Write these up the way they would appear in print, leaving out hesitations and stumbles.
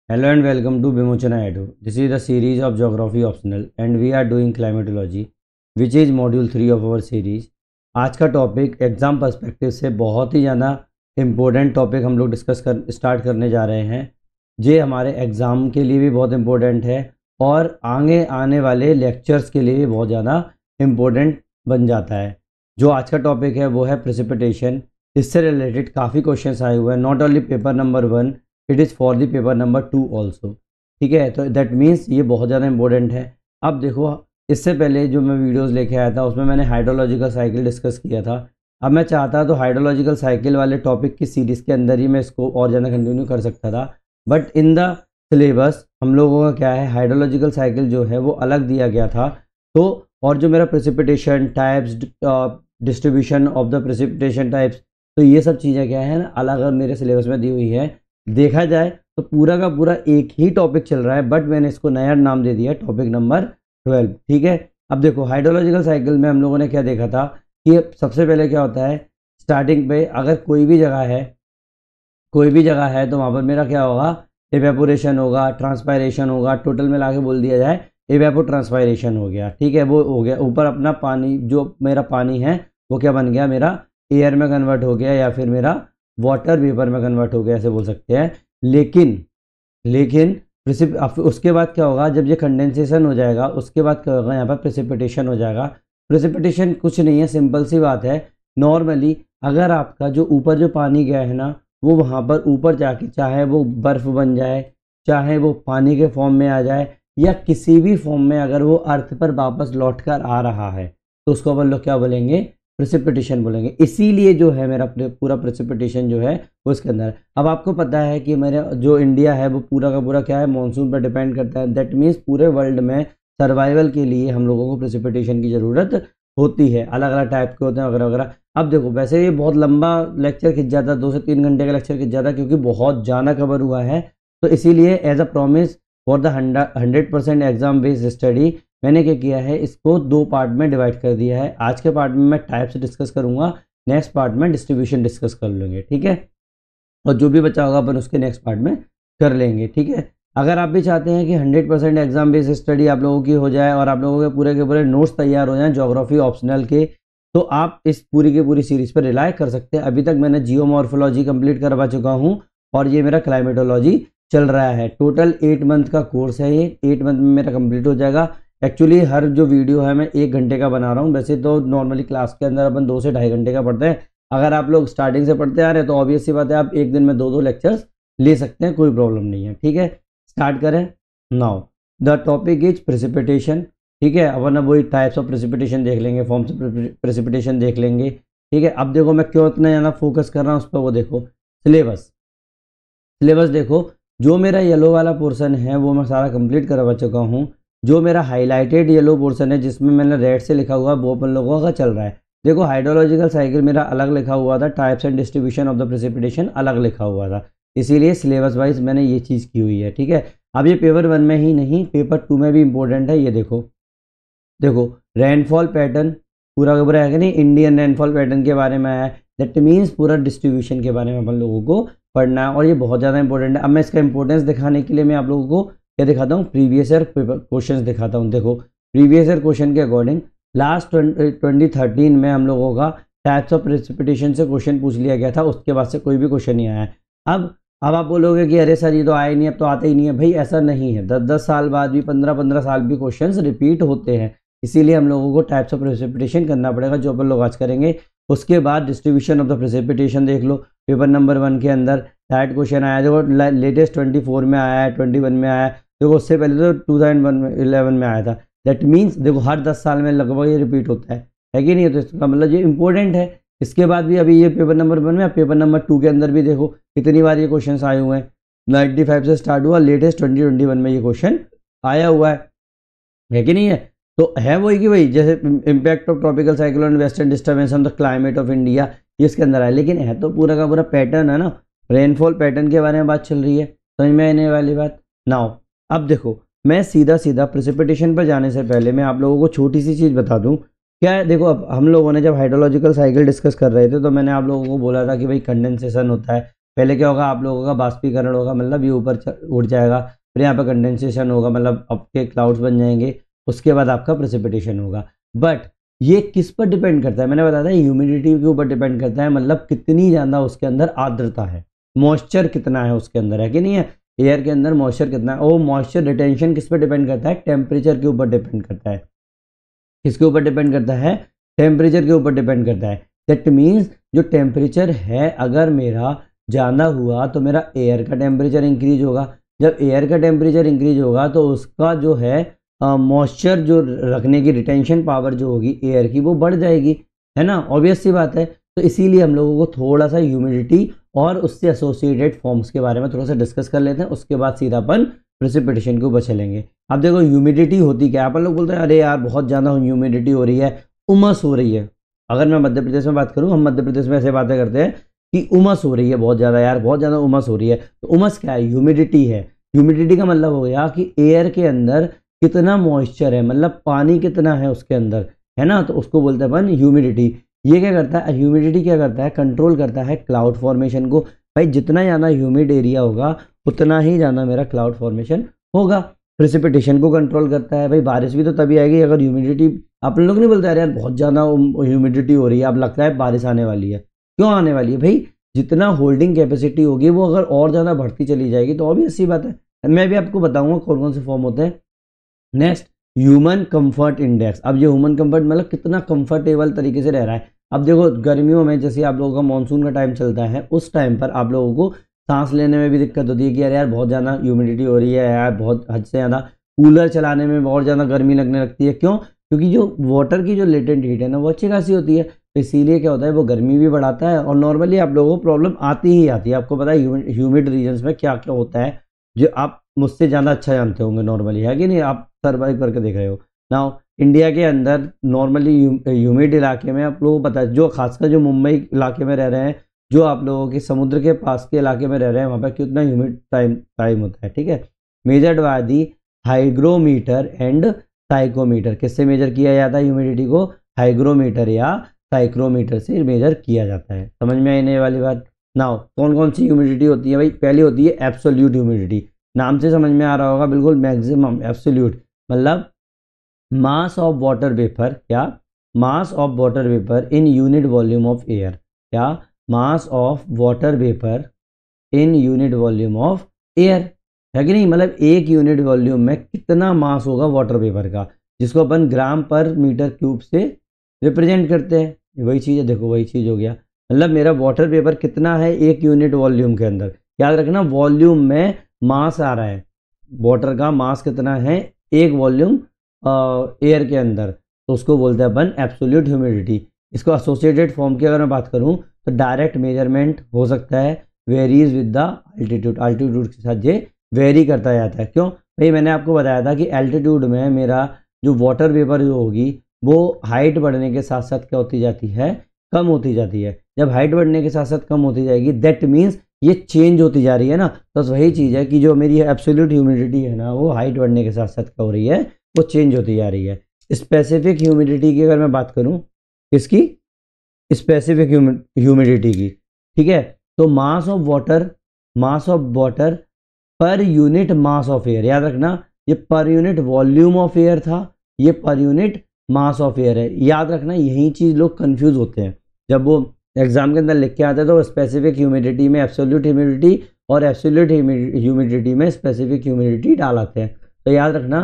Hello and welcome to Bimochana Edu. This is the series of Geography Optional and we are doing Climatology which is Module 3 of our series. आज का topic exam perspective से बहुत ही ज़्यादा important topic हम लोग start करने जा रहे हैं। ये हमारे एग्ज़ाम के लिए भी बहुत इम्पोर्टेंट है और आगे आने वाले लेक्चर्स के लिए भी बहुत ज़्यादा इम्पोर्टेंट बन जाता है। जो आज का टॉपिक है वो है प्रेसिपिटेशन। इससे रिलेटेड काफ़ी क्वेश्चंस आए हुए हैं, not only paper number 1, it is for the paper number 2 also. ठीक है, तो दैट मीन्स ये बहुत ज़्यादा इंपॉर्टेंट है। अब देखो, इससे पहले जो मैं वीडियोस लेके आया था उसमें मैंने हाइड्रोलॉजिकल साइकिल डिस्कस किया था। अब मैं चाहता तो हाइड्रोलॉजिकल साइकिल वाले टॉपिक की सीरीज़ के अंदर ही मैं इसको और ज़्यादा कंटिन्यू कर सकता था, बट इन द सिलेबस हम लोगों का क्या है, हाइड्रोलॉजिकल साइकिल जो है वो अलग दिया गया था। तो और जो मेरा precipitation types, distribution of the precipitation types, तो ये सब चीज़ें क्या है ना अलग अलग मेरे सिलेबस में दी हुई है। देखा जाए तो पूरा का पूरा एक ही टॉपिक चल रहा है, बट मैंने इसको नया नाम दे दिया टॉपिक नंबर 12। ठीक है, अब देखो हाइड्रोलॉजिकल साइकिल में हम लोगों ने क्या देखा था कि सबसे पहले क्या होता है, स्टार्टिंग पे अगर कोई भी जगह है तो वहाँ पर मेरा क्या होगा, इवेपोरेशन होगा, ट्रांसपायरेशन होगा। टोटल मिला के बोल दिया जाए इवेपो ट्रांसपायरेशन हो गया। ठीक है, वो हो गया। ऊपर अपना पानी, जो मेरा पानी है वो क्या बन गया, मेरा एयर में कन्वर्ट हो गया या फिर मेरा वाटर वेपर में कन्वर्ट हो गया, ऐसे बोल सकते हैं। लेकिन उसके बाद क्या होगा, जब ये कंडेंसेशन हो जाएगा उसके बाद क्या होगा, यहाँ पर प्रेसिपिटेशन हो जाएगा। प्रेसिपिटेशन कुछ नहीं है, सिंपल सी बात है। नॉर्मली अगर आपका जो ऊपर जो पानी गया है ना, वो वहाँ पर ऊपर जाके चाहे वो बर्फ़ बन जाए, चाहे वो पानी के फॉर्म में आ जाए, या किसी भी फॉर्म में अगर वो अर्थ पर वापस लौट कर आ रहा है तो उसको अपन लोग क्या बोलेंगे, प्रेसिपिटेशन बोलेंगे। इसीलिए जो है मेरा पूरा प्रेसिपिटेशन जो है वो इसके अंदर है। अब आपको पता है कि मेरा जो इंडिया है वो पूरा का पूरा क्या है, मानसून पर डिपेंड करता है। दैट मीन्स पूरे वर्ल्ड में सर्वाइवल के लिए हम लोगों को प्रेसिपिटेशन की ज़रूरत होती है। अलग अलग टाइप के होते हैं वगैरह वगैरह। अब देखो, वैसे ये बहुत लंबा लेक्चर खिंच जाता है, 2 से 3 घंटे का लेक्चर खिंच जाता है, क्योंकि बहुत ज़्यादा कवर हुआ है। तो इसीलिए as a promise for the 100% exam based study मैंने क्या किया है, इसको 2 पार्ट में डिवाइड कर दिया है। आज के पार्ट में मैं टाइप्स डिस्कस करूंगा, नेक्स्ट पार्ट में डिस्ट्रीब्यूशन डिस्कस कर लेंगे। ठीक है, और जो भी बचा होगा अपन उसके नेक्स्ट पार्ट में कर लेंगे। ठीक है, अगर आप भी चाहते हैं कि 100% एग्जाम बेस्ड स्टडी आप लोगों की हो जाए और आप लोगों के पूरे नोट्स तैयार हो जाएं ज्योग्राफी ऑप्शनल के, तो आप इस पूरी की पूरी सीरीज पर रिलाय कर सकते हैं। अभी तक मैंने जियोमॉर्फोलॉजी कंप्लीट करवा चुका हूँ और ये मेरा क्लाइमेटोलॉजी चल रहा है। टोटल 8 मंथ का कोर्स है, ये 8 मंथ में मेरा कंप्लीट हो जाएगा। एक्चुअली हर जो वीडियो है मैं 1 घंटे का बना रहा हूँ। वैसे तो नॉर्मली क्लास के अंदर अपन 2 से ढाई घंटे का पढ़ते हैं। अगर आप लोग स्टार्टिंग से पढ़ते आ रहे हैं तो ऑब्वियस सी बात है, आप एक दिन में 2-2 लेक्चर्स ले सकते हैं, कोई प्रॉब्लम नहीं है। ठीक है, स्टार्ट करें। Now the topic is precipitation. ठीक है, अपन अब वही टाइप्स ऑफ प्रेसिपिटेशन देख लेंगे, फॉर्म्स ऑफ प्रेसिपिटेशन देख लेंगे। ठीक है, अब देखो मैं क्यों इतना ज़्यादा फोकस कर रहा हूँ उस पर, वो देखो सिलेबस देखो। जो मेरा येलो वाला पोर्शन है वो मैं सारा कंप्लीट करवा चुका हूँ। जो मेरा हाईलाइटेड येलो पोर्शन है जिसमें मैंने रेड से लिखा हुआ वो अपन लोगों का चल रहा है। देखो, हाइड्रोलॉजिकल साइकिल मेरा अलग लिखा हुआ था, types and distribution of the precipitation अलग लिखा हुआ था, इसीलिए सिलेबस वाइज मैंने ये चीज़ की हुई है। ठीक है, अब ये पेपर 1 में ही नहीं, पेपर 2 में भी इंपॉर्टेंट है। ये देखो रेनफॉल पैटर्न पूरा का पूरा है कि नहीं, इंडियन रेनफॉल पैटर्न के बारे में है। दैट मीन्स पूरा डिस्ट्रीब्यूशन के बारे में अपन लोगों को पढ़ना है और ये बहुत ज़्यादा इंपॉर्टेंट है। अब मैं इसका इंपॉर्टेंस दिखाने के लिए मैं आप लोगों को क्या दिखाता हूँ, प्रीवियस ईयर क्वेश्चन दिखाता हूँ। देखो, प्रीवियस ईयर क्वेश्चन के अकॉर्डिंग लास्ट 2013 में हम लोगों का टाइप्स ऑफ प्रेसिपिटेशन से क्वेश्चन पूछ लिया गया था, उसके बाद से कोई भी क्वेश्चन नहीं आया है। अब आप बोलोगे कि अरे सर ये तो आए नहीं, अब तो आते ही नहीं है। भाई ऐसा नहीं है, 10-10 साल बाद भी, 15-15 साल भी क्वेश्चन रिपीट होते हैं। इसीलिए हम लोगों को टाइप्स ऑफ प्रेसिपिटेशन करना पड़ेगा, जो अपन लोग आज करेंगे। उसके बाद डिस्ट्रीब्यूशन ऑफ द प्रेसिपिटेशन देख लो, पेपर नंबर 1 के अंदर डायरेक्ट क्वेश्चन आया। देखो लेटेस्ट 24 में आया है, 21 में आया है। देखो उससे पहले तो 2011 में आया था। दैट मीन्स देखो हर 10 साल में लगभग ये रिपीट होता है कि नहीं? तो इसका मतलब ये इंपॉर्टेंट है। इसके बाद भी अभी ये पेपर नंबर 1 में, पेपर नंबर 2 के अंदर भी देखो कितनी बार ये क्वेश्चन आए हुए हैं। 95 से स्टार्ट हुआ, लेटेस्ट 2021 में ये क्वेश्चन आया हुआ है कि नहीं है? तो है वही कि वही, जैसे impact of tropical cyclone western disturbance on the climate of India, ये इसके अंदर है। लेकिन है तो पूरा का पूरा पैटर्न है ना, रेनफॉल पैटर्न के बारे में बात चल रही है, समझ में आने वाली बात। नाउ अब देखो, मैं सीधा प्रेसिपिटेशन पर जाने से पहले मैं आप लोगों को छोटी सी चीज़ बता दूं। क्या है, देखो अब हम लोगों ने जब हाइड्रोलॉजिकल साइकिल डिस्कस कर रहे थे तो मैंने आप लोगों को बोला था कि भाई कंडेंसेशन होता है। पहले क्या होगा, आप लोगों का बाष्पीकरण होगा, मतलब ये ऊपर उड़ जाएगा, फिर यहाँ पे कंडेंसेशन होगा, मतलब आपके क्लाउड्स बन जाएंगे, उसके बाद आपका प्रेसिपिटेशन होगा। बट ये किस पर डिपेंड करता है, मैंने बताया था ह्यूमिडिटी के ऊपर डिपेंड करता है, मतलब कितनी ज़्यादा उसके अंदर आर्द्रता है, मॉइस्चर कितना है उसके अंदर, है कि नहीं है, एयर के अंदर मॉइस्चर कितना है। और मॉइस्चर रिटेंशन किस पर डिपेंड करता है, टेम्परेचर के ऊपर डिपेंड करता है। किसके ऊपर डिपेंड करता है, टेम्परेचर के ऊपर डिपेंड करता है। दैट मीन्स जो टेम्परेचर है अगर मेरा ज़्यादा हुआ तो मेरा एयर का टेम्परेचर इंक्रीज होगा, जब एयर का टेम्परेचर इंक्रीज होगा तो उसका जो है मॉइस्चर जो रखने की रिटेंशन पावर जो होगी एयर की वो बढ़ जाएगी, है ना, ऑब्वियस सी बात है। तो इसीलिए हम लोगों को थोड़ा सा ह्यूमिडिटी और उससे एसोसिएटेड फॉर्म्स के बारे में थोड़ा सा डिस्कस कर लेते हैं, उसके बाद सीधा अपन प्रेसिपिटेशन के ऊपर चलेंगे। अब देखो ह्यूमिडिटी होती क्या है, अपन लोग बोलते हैं अरे यार बहुत ज़्यादा ह्यूमिडिटी हो रही है, उमस हो रही है। अगर मैं मध्य प्रदेश में बात करूँ, हम मध्य प्रदेश में ऐसे बातें करते हैं कि उमस हो रही है बहुत ज़्यादा, यार बहुत ज़्यादा उमस हो रही है। तो उमस क्या है, ह्यूमिडिटी है। ह्यूमिडिटी का मतलब हो गया कि एयर के अंदर कितना मॉइस्चर है, मतलब पानी कितना है उसके अंदर, है ना, तो उसको बोलते हैं अपन ह्यूमिडिटी। ये क्या करता है, ह्यूमिडिटी क्या करता है, कंट्रोल करता है क्लाउड फॉर्मेशन को। भाई जितना ज़्यादा ह्यूमिड एरिया होगा उतना ही ज़्यादा मेरा क्लाउड फॉर्मेशन होगा। प्रेसिपिटेशन को कंट्रोल करता है, भाई बारिश भी तो तभी आएगी अगर ह्यूमिडिटी, आप लोग नहीं बोलते यार बहुत ज़्यादा ह्यूमिडिटी हो रही है, अब लगता है बारिश आने वाली है। क्यों आने वाली है भाई, जितना होल्डिंग कैपेसिटी होगी वो अगर और ज़्यादा बढ़ती चली जाएगी तो ऑब्वियस सी बात है। मैं भी आपको बताऊंगा कौन कौन से फॉर्म होते हैं। Next, human comfort index. अब ये ह्यूमन कंफर्ट मतलब कितना कंफर्टेबल तरीके से रह रहा है। अब देखो गर्मियों में जैसे आप लोगों का मानसून का टाइम चलता है, उस टाइम पर आप लोगों को सांस लेने में भी दिक्कत होती है कि यार बहुत ज़्यादा ह्यूमिडिटी हो रही है, यार बहुत हद से ज़्यादा कूलर चलाने में बहुत ज़्यादा गर्मी लगने लगती है। क्यों, क्योंकि जो वाटर की जो लेटेंट हीट है ना वो अच्छी खासी होती है, तो इसीलिए क्या होता है वो गर्मी भी बढ़ाता है और नॉर्मली आप लोगों को प्रॉब्लम आती ही आती है। आपको पता है ह्यूमिड रीजन्स में क्या क्या होता है, जो आप मुझसे ज़्यादा अच्छा जानते होंगे नॉर्मली, है कि नहीं, आप सर्वाइव करके देख रहे हो। नाउ इंडिया के अंदर नॉर्मली ह्यूमिड इलाके में आप लोगों को पता है, जो खासकर जो मुंबई इलाके में रह रहे हैं, जो आप लोगों के समुद्र के पास के इलाके में रह रहे हैं, वहाँ पर कितना ह्यूमिड टाइम होता है, ठीक है। Measured by the hygrometer and psychrometer. किससे मेजर किया जाता है ह्यूमिडिटी को, हाइग्रोमीटर या साइक्रोमीटर से मेजर किया जाता है। समझ में आई नहीं वाली बात। नाउ कौन कौन सी ह्यूमिडिटी होती है भाई, पहली होती है एब्सोल्यूट ह्यूमिडिटी, नाम से समझ में आ रहा होगा बिल्कुल, मैक्सिमम एब्सोल्यूट मतलब मास ऑफ वाटर वेपर, क्या, mass of water vapour in unit volume of air, क्या, mass of water vapour in unit volume of air, है कि नहीं, मतलब एक यूनिट वॉल्यूम में कितना मास होगा वाटर वेपर का, जिसको अपन ग्राम पर मीटर क्यूब से रिप्रेजेंट करते हैं। वही चीज़ है, देखो वही चीज़ हो गया, मतलब मेरा वाटर वेपर कितना है एक यूनिट वॉल्यूम के अंदर। याद रखना वॉल्यूम में मास आ रहा है, वाटर का मास कितना है एक वॉल्यूम एयर के अंदर, तो उसको बोलते हैं अपन एब्सोल्यूट ह्यूमिडिटी। इसको एसोसिएटेड फॉर्म की अगर मैं बात करूं तो डायरेक्ट मेजरमेंट हो सकता है, varies with the altitude, altitude के साथ ये वेरी करता जाता है। क्यों भाई, मैंने आपको बताया था कि एल्टीट्यूड में मेरा जो वाटर वेपर जो होगी वो हाइट बढ़ने के साथ साथ क्या होती जाती है, कम होती जाती है। जब हाइट बढ़ने के साथ साथ कम होती जाएगी दैट मीन्स ये चेंज होती जा रही है ना, तो वही चीज़ है कि जो मेरी एब्सोल्यूट ह्यूमिडिटी है ना वो हाइट बढ़ने के साथ साथ क्या हो रही है, वो चेंज होती जा रही है। स्पेसिफिक ह्यूमिडिटी की अगर मैं बात करूं, इसकी स्पेसिफिक ह्यूमिडिटी की, ठीक है, तो मास of water per unit mass of air, याद रखना ये per unit volume of air था, ये per unit mass of air है। याद रखना यही चीज़ लोग कंफ्यूज होते हैं, जब वो एग्जाम के अंदर लिख के आते हैं तो स्पेसिफिक ह्यूमिडिटी में एब्सोल्यूट ह्यूमिडिटी और एब्सोल्यूट ह्यूमिडिटी में स्पेसिफिक ह्यूमिडिटी डालाते हैं। तो याद रखना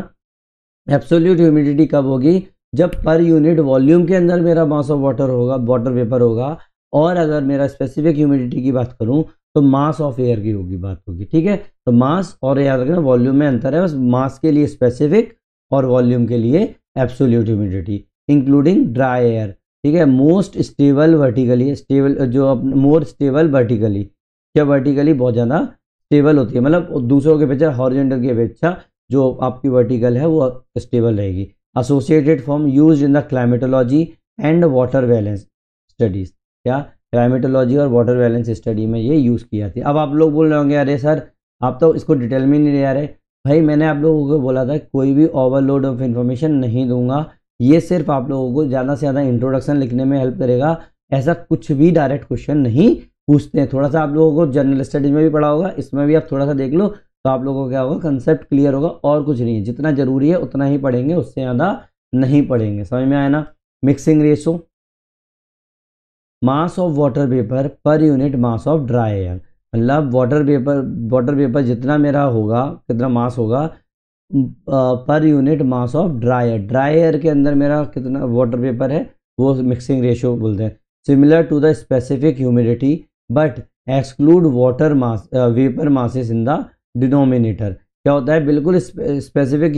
एब्सोल्यूट ह्यूमिडिटी कब होगी, जब पर यूनिट वॉल्यूम के अंदर मेरा मास ऑफ वाटर होगा, वाटर वेपर होगा, और अगर मेरा स्पेसिफिक ह्यूमिडिटी की बात करूं तो मास ऑफ एयर की होगी बात होगी, ठीक है। तो मास और याद रखना वॉल्यूम में अंतर है, बस मास के लिए स्पेसिफिक और वॉल्यूम के लिए absolute humidity, including dry air, ठीक है। मोस्ट स्टेबल वर्टिकली, स्टेबल जो मोर स्टेबल वर्टिकली, क्या वर्टिकली बहुत ज़्यादा स्टेबल होती है, मतलब दूसरों के अपेक्षा हॉरिजॉन्टल की अपेक्षा जो आपकी वर्टिकल है वो स्टेबल रहेगी। Associated form used in the climatology and water balance studies, क्या, क्लाइमेटोलॉजी और वाटर बैलेंस स्टडी में ये यूज़ की जाती है। अब आप लोग बोल रहे होंगे अरे सर आप तो इसको डिटेल में नहीं ले आ रहे। भाई मैंने आप लोगों को बोला था कोई भी ओवरलोड ऑफ इन्फॉर्मेशन नहीं दूंगा, ये सिर्फ आप लोगों को ज़्यादा से ज़्यादा इंट्रोडक्शन लिखने में हेल्प करेगा, ऐसा कुछ भी डायरेक्ट क्वेश्चन नहीं पूछते हैं। थोड़ा सा आप लोगों को जनरल स्टडीज में भी पढ़ा होगा, इसमें भी आप थोड़ा सा देख लो तो आप लोगों को क्या होगा, कंसेप्ट क्लियर होगा। और कुछ नहीं है, जितना जरूरी है उतना ही पढ़ेंगे, उससे ज़्यादा नहीं पढ़ेंगे। समझ में आया ना। Mixing ratio, mass of water vapour per unit mass of dry air, मतलब वाटर वेपर जितना मेरा होगा, कितना मास होगा per unit mass of dry air, dry air के अंदर मेरा कितना वाटर वेपर है, वो मिक्सिंग रेशियो बोलते हैं। Similar to the specific humidity but exclude water mass vapour masses in the denominator. क्या होता है, बिल्कुल स्पेसिफिक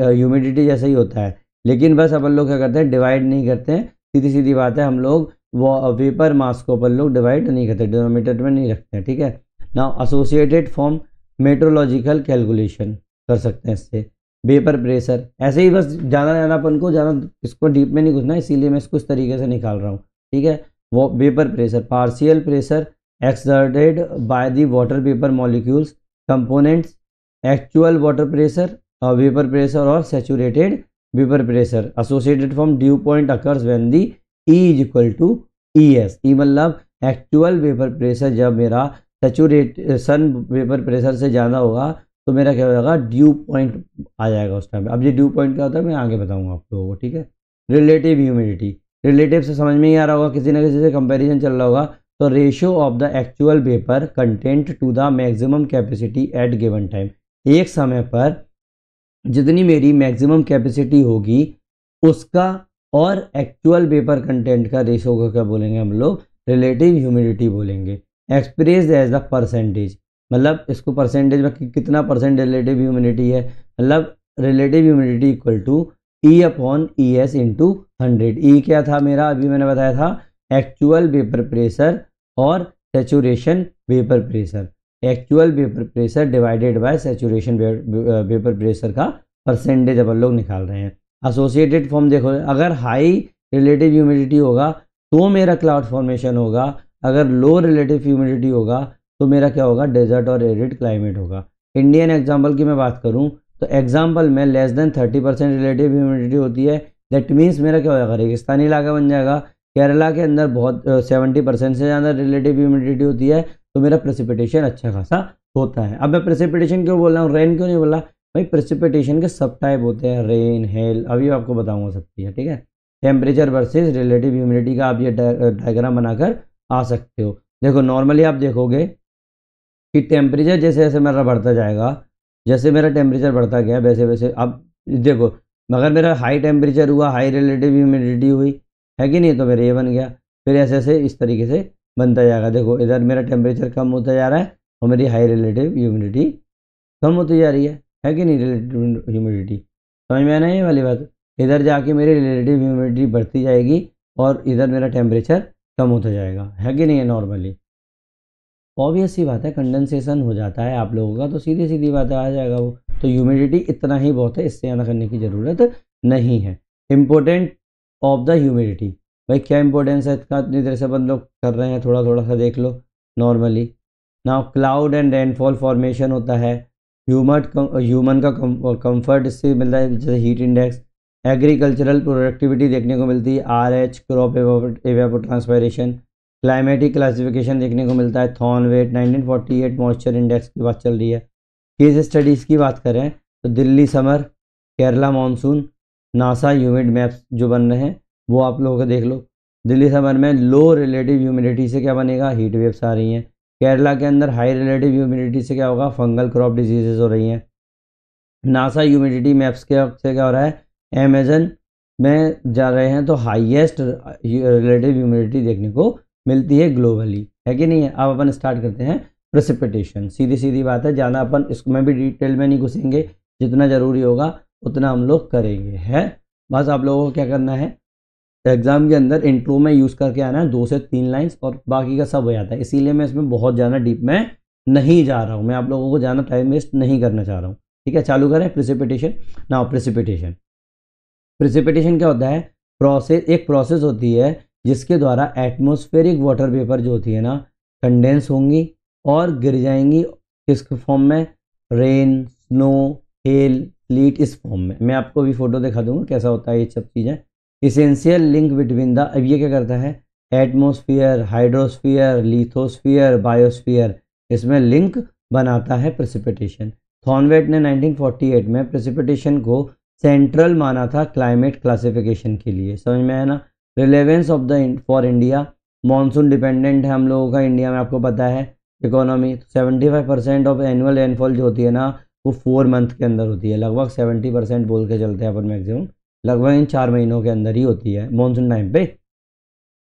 ह्यूमिडिटी जैसा ही होता है, लेकिन बस अपन लोग क्या करते हैं, डिवाइड नहीं करते हैं। सीधी सीधी बात है, हम लोग वो वेपर मास को अपन लोग डिवाइड नहीं करते, डिनोमिनेटर में नहीं रखते हैं, ठीक है। Now associated form meteorological calculation कर सकते हैं इससे। वेपर प्रेशर, ऐसे ही बस ज़्यादा अपन को ज़्यादा इसको डीप में नहीं घुसना, इसीलिए मैं इसको इस तरीके से निकाल रहा हूँ, ठीक है। वो vapour pressure, partial pressure exerted by the water vapour molecules components, actual water pressure, vapour pressure और saturated vapour pressure associated from dew point occurs when the E is equal to ES। E मतलब actual vapour pressure जब मेरा saturation vapour pressure से ज़्यादा होगा तो मेरा क्या हो जाएगा, ड्यू पॉइंट आ जाएगा उस टाइम पे। अब ये ड्यू पॉइंट क्या होता है मैं आगे बताऊंगा आप लोगों को, ठीक है। रिलेटिव ह्यूमिडिटी, रिलेटिव से समझ में ही आ रहा होगा, किसी ना किसी से कंपैरिजन चल रहा होगा। तो ratio of the actual vapour content to the maximum capacity at given time, एक समय पर जितनी मेरी मैक्सिमम कैपेसिटी होगी उसका और एक्चुअल वेपर कंटेंट का रेशियो को क्या बोलेंगे हम लोग, रिलेटिव ह्यूमिडिटी बोलेंगे। एक्सप्रेस्ड एज द परसेंटेज, मतलब इसको परसेंटेज में कितना परसेंट रिलेटिव ह्यूमिडिटी है, मतलब relative humidity equal to E upon ES into 100। E क्या था मेरा, अभी मैंने बताया था, एक्चुअल वेपर प्रेशर और saturation vapour pressure. Actual vapour pressure divided by saturation vapour pressure का परसेंटेज अपन लोग निकाल रहे हैं। एसोसिएटेड फॉर्म देखो, अगर हाई रिलेटिव ह्यूमिडिटी होगा तो मेरा क्लाउड फॉर्मेशन होगा, अगर लो रिलेटिव ह्यूमिडिटी होगा तो मेरा क्या होगा, डेजर्ट और एरिड क्लाइमेट होगा। इंडियन एग्जाम्पल की मैं बात करूं तो एग्जाम्पल में लेस देन 30% रिलेटिव ह्यूमिडिटी होती है, दैट मीन्स मेरा क्या हो जाएगा, रेगिस्तानी इलाका बन जाएगा। केरला के अंदर बहुत 70% से ज़्यादा रिलेटिव ह्यूमिडिटी होती है, तो मेरा प्रेसिपिटेशन अच्छा खासा होता है। अब मैं प्रेसिपिटेशन क्यों बोल रहा हूँ, रेन क्यों नहीं बोला भाई, प्रेसिपिटेशन के सब टाइप होते हैं, रेन, हेल, अभी आपको बताऊंगा सब चीज़ें, ठीक है। टेम्परेचर वर्सेस रिलेटिव ह्यूमिडिटी का आप ये डायग्राम बनाकर आ सकते हो। देखो नॉर्मली आप देखोगे कि टेम्परेचर जैसे जैसे मेरा बढ़ता जाएगा, जैसे मेरा टेम्परेचर बढ़ता गया वैसे वैसे, अब देखो अगर मेरा हाई टेम्परेचर हुआ, हाई रिलेटिव ह्यूमिडिटी हुई है कि नहीं, तो मेरा ये बन गया। फिर ऐसे ऐसे इस तरीके से बनता जाएगा। देखो इधर मेरा टेम्परेचर कम होता जा रहा है और मेरी हाई रिलेटिव ह्यूमिडिटी कम होती जा रही है कि नहीं, रिलेटिव ह्यूमिडिटी। समझ में आना ये वाली बात। इधर जाके मेरी रिलेटिव ह्यूमिडिटी बढ़ती जाएगी और इधर मेरा टेम्परेचर कम होता जाएगा, है कि नहीं है। नॉर्मली ऑब्वियस सी बात है, कंडेंसेशन हो जाता है आप लोगों का, तो सीधी सीधी बात आ जाएगा वो। तो ह्यूमिडिटी इतना ही बहुत है, इससे ज़्यादा करने की ज़रूरत नहीं है। इम्पोर्टेंट ऑफ द ह्यूमिडिटी, भाई क्या इंपॉर्टेंस है इसका, इतनी देर से अपन लोग कर रहे हैं, थोड़ा थोड़ा सा देख लो। Normally now cloud and rainfall formation होता है, ह्यूमन का कंफर्ट इससे मिलता है, जैसे हीट इंडेक्स। एग्रीकल्चरल प्रोडक्टिविटी देखने को मिलती है, RH क्रॉप एवापोट्रांसपायरेशन। क्लाइमेटिक क्लासिफिकेशन देखने को मिलता है, थॉर्नवेट। 1948 मॉइस्चर इंडेक्स की बात चल रही है। केस स्टडीज़ की बात करें तो Delhi summer, Kerala monsoon, NASA humid maps जो बन रहे हैं वो आप लोगों को देख लो। दिल्ली समर में लो रिलेटिव ह्यूमिडिटी से क्या बनेगा, हीट वेव्स आ रही हैं। केरला के अंदर हाई रिलेटिव ह्यूमिडिटी से क्या होगा, फंगल क्रॉप डिजीजेज हो रही हैं। नासा ह्यूमिडिटी मैप्स के से क्या हो रहा है, अमेजन में जा रहे हैं तो हाईएस्ट रिलेटिव ह्यूमिडिटी देखने को मिलती है ग्लोबली, है कि नहीं है। अब अपन स्टार्ट करते हैं प्रेसिपिटेशन। सीधी सीधी बात है, ज़्यादा अपन इसमें भी डिटेल में नहीं घुसेंगे, जितना ज़रूरी होगा उतना हम लोग करेंगे, है। बस आप लोगों को क्या करना है, एग्जाम के अंदर इंट्रो में यूज़ करके आना है 2 से 3 लाइन्स, और बाकी का सब हो जाता है। इसीलिए मैं इसमें बहुत ज़्यादा डीप में नहीं जा रहा हूँ, मैं आप लोगों को ज़्यादा टाइम वेस्ट नहीं करना चाह रहा हूँ, ठीक है। चालू करें प्रेसिपिटेशन। नाउ प्रेसिपिटेशन, प्रेसिपिटेशन क्या होता है, एक प्रोसेस होती है जिसके द्वारा एटमॉस्फेरिक वाटर वेपर जो होती है ना, कंडेंस होंगी और गिर जाएंगी किस फॉर्म में, रेन, स्नो, हेल, स्लीट, इस फॉर्म में। मैं आपको भी फोटो दिखा दूंगा कैसा होता है ये सब चीज़ें। इसेंशियल लिंक बिटवीन द, अब ये क्या करता है, एटमॉस्फेयर, हाइड्रोस्फीयर, लिथोस्फीयर, बायोस्फीयर, इसमें लिंक बनाता है प्रेसिपिटेशन। थॉर्नवेट ने 1948 में प्रेसिपिटेशन को सेंट्रल माना था क्लाइमेट क्लासिफिकेशन के लिए। समझ में आया ना। Relevance of the for India, monsoon dependent है हम लोगों का इंडिया में, आपको पता है। इकोनॉमी, 75% ऑफ एनुअल रेनफॉल जो होती है ना वो 4 मंथ के अंदर होती है, लगभग 70% बोल के चलते हैं अपन मैक्सिमम, लगभग इन 4 महीनों के अंदर ही होती है मानसून टाइम पे।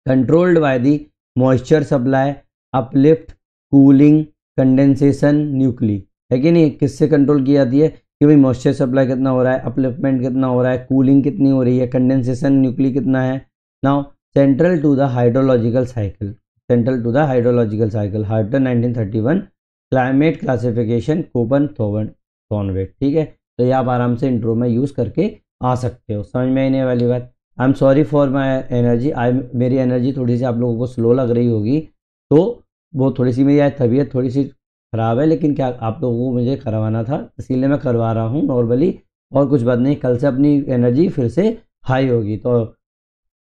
Controlled by the moisture supply, uplift, cooling, condensation, nuclei, है कि नहीं। किससे कंट्रोल की जाती है कि भाई मॉइस्चर सप्लाई कितना हो रहा है, अपलिफ्टमेंट कितना हो रहा है, कूलिंग कितनी हो रही है, कंडेंसेशन, न्यूक्ली कितना है। Now central to the hydrological cycle, central to the hydrological cycle, हार्टर 1931 क्लाइमेट क्लासिफिकेशन कोपन थॉर्नवेट। ठीक है, तो ये आप आराम से इंट्रो में यूज़ करके आ सकते हो। समझ में आने वाली बात। I am sorry for my energy, मेरी एनर्जी थोड़ी सी आप लोगों को स्लो लग रही होगी, तो वो थोड़ी सी मेरी आज तबीयत थोड़ी सी ख़राब है, लेकिन क्या आप लोगों को मुझे करवाना था इसीलिए मैं करवा रहा हूँ नॉर्मली, और कुछ बात नहीं। कल से अपनी एनर्जी फिर से हाई होगी। तो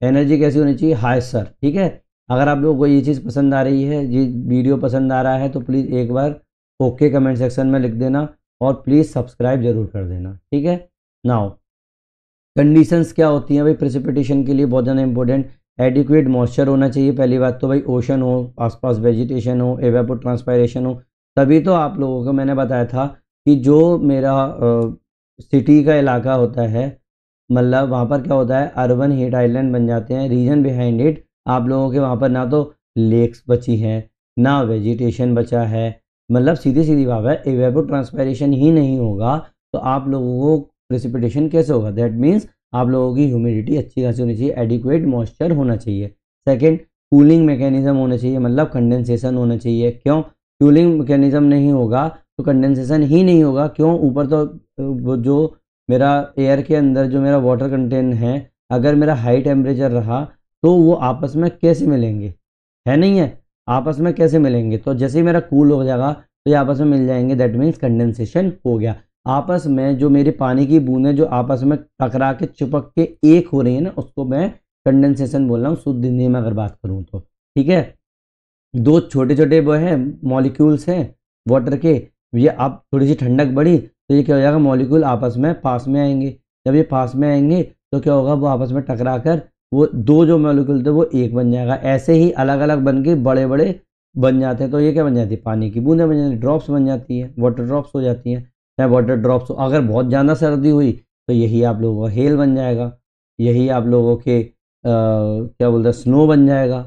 एनर्जी कैसी होनी चाहिए, हाई सर। ठीक है, अगर आप लोगों को ये चीज़ पसंद आ रही है, ये वीडियो पसंद आ रहा है, तो प्लीज़ एक बार ओके कमेंट सेक्शन में लिख देना, और प्लीज़ सब्सक्राइब जरूर कर देना। ठीक है। नाउ कंडीशंस क्या होती हैं भाई प्रेसिपिटेशन के लिए, बहुत ज़्यादा इंपॉर्टेंट। एडिक्वेट मॉइस्चर होना चाहिए पहली बात तो भाई, ओशन हो, आसपास वेजिटेशन हो, एवेपोर ट्रांसपायरेशन हो, तभी तो आप लोगों को मैंने बताया था कि जो मेरा सिटी का इलाका होता है, मतलब वहाँ पर क्या होता है, अर्बन हीट आइलैंड बन जाते हैं। रीजन बिहाइंड इट, आप लोगों के वहाँ पर ना तो लेक्स बची हैं, ना वेजिटेशन बचा है, मतलब सीधी सीधी बात है, एवेपोर ट्रांसपायरेशन ही नहीं होगा तो आप लोगों को प्रेसिपिटेशन कैसे होगा। दैट मीन्स आप लोगों की ह्यूमिडिटी अच्छी खासी होनी चाहिए, एडिक्वेट मॉइस्चर होना चाहिए। सेकंड, कूलिंग मैकेनिज्म होना चाहिए, मतलब कंडेंसेशन होना चाहिए। क्यों, कूलिंग मैकेनिज्म नहीं होगा तो कंडेंसेशन ही नहीं होगा। क्यों, ऊपर तो वो जो मेरा एयर के अंदर जो मेरा वाटर कंटेंट है, अगर मेरा हाई टेम्परेचर रहा तो वो आपस में कैसे मिलेंगे, है नहीं है, आपस में कैसे मिलेंगे। तो जैसे ही मेरा कूल हो जाएगा तो ये आपस में मिल जाएंगे, दैट मीन्स कंडेंसेशन हो गया। आपस में जो मेरी पानी की बूंदें जो आपस में टकरा के चिपक के एक हो रही है ना, उसको मैं कंडेंसेशन बोल रहा हूँ शुद्ध हिंदी में अगर बात करूँ तो। ठीक है, दो छोटे छोटे वो हैं मॉलिक्यूल्स हैं वाटर के, ये अब थोड़ी सी ठंडक बढ़ी तो ये क्या हो जाएगा, मॉलिक्यूल आपस में पास में आएंगे। जब ये पास में आएंगे तो क्या होगा, वो आपस में टकरा कर वो दो जो मॉलिक्यूल थे वो एक बन जाएगा। ऐसे ही अलग अलग बन के बड़े बड़े बन जाते हैं, तो ये क्या बन जाती है, पानी की बूंदें बन जाती है, ड्रॉप्स बन जाती है, वाटर ड्रॉप्स हो जाती हैं, चाहे वाटर ड्रॉप्स हो। अगर बहुत ज़्यादा सर्दी हुई तो यही आप लोगों का हेल बन जाएगा, यही आप लोगों के क्या बोलते हैं, स्नो बन जाएगा,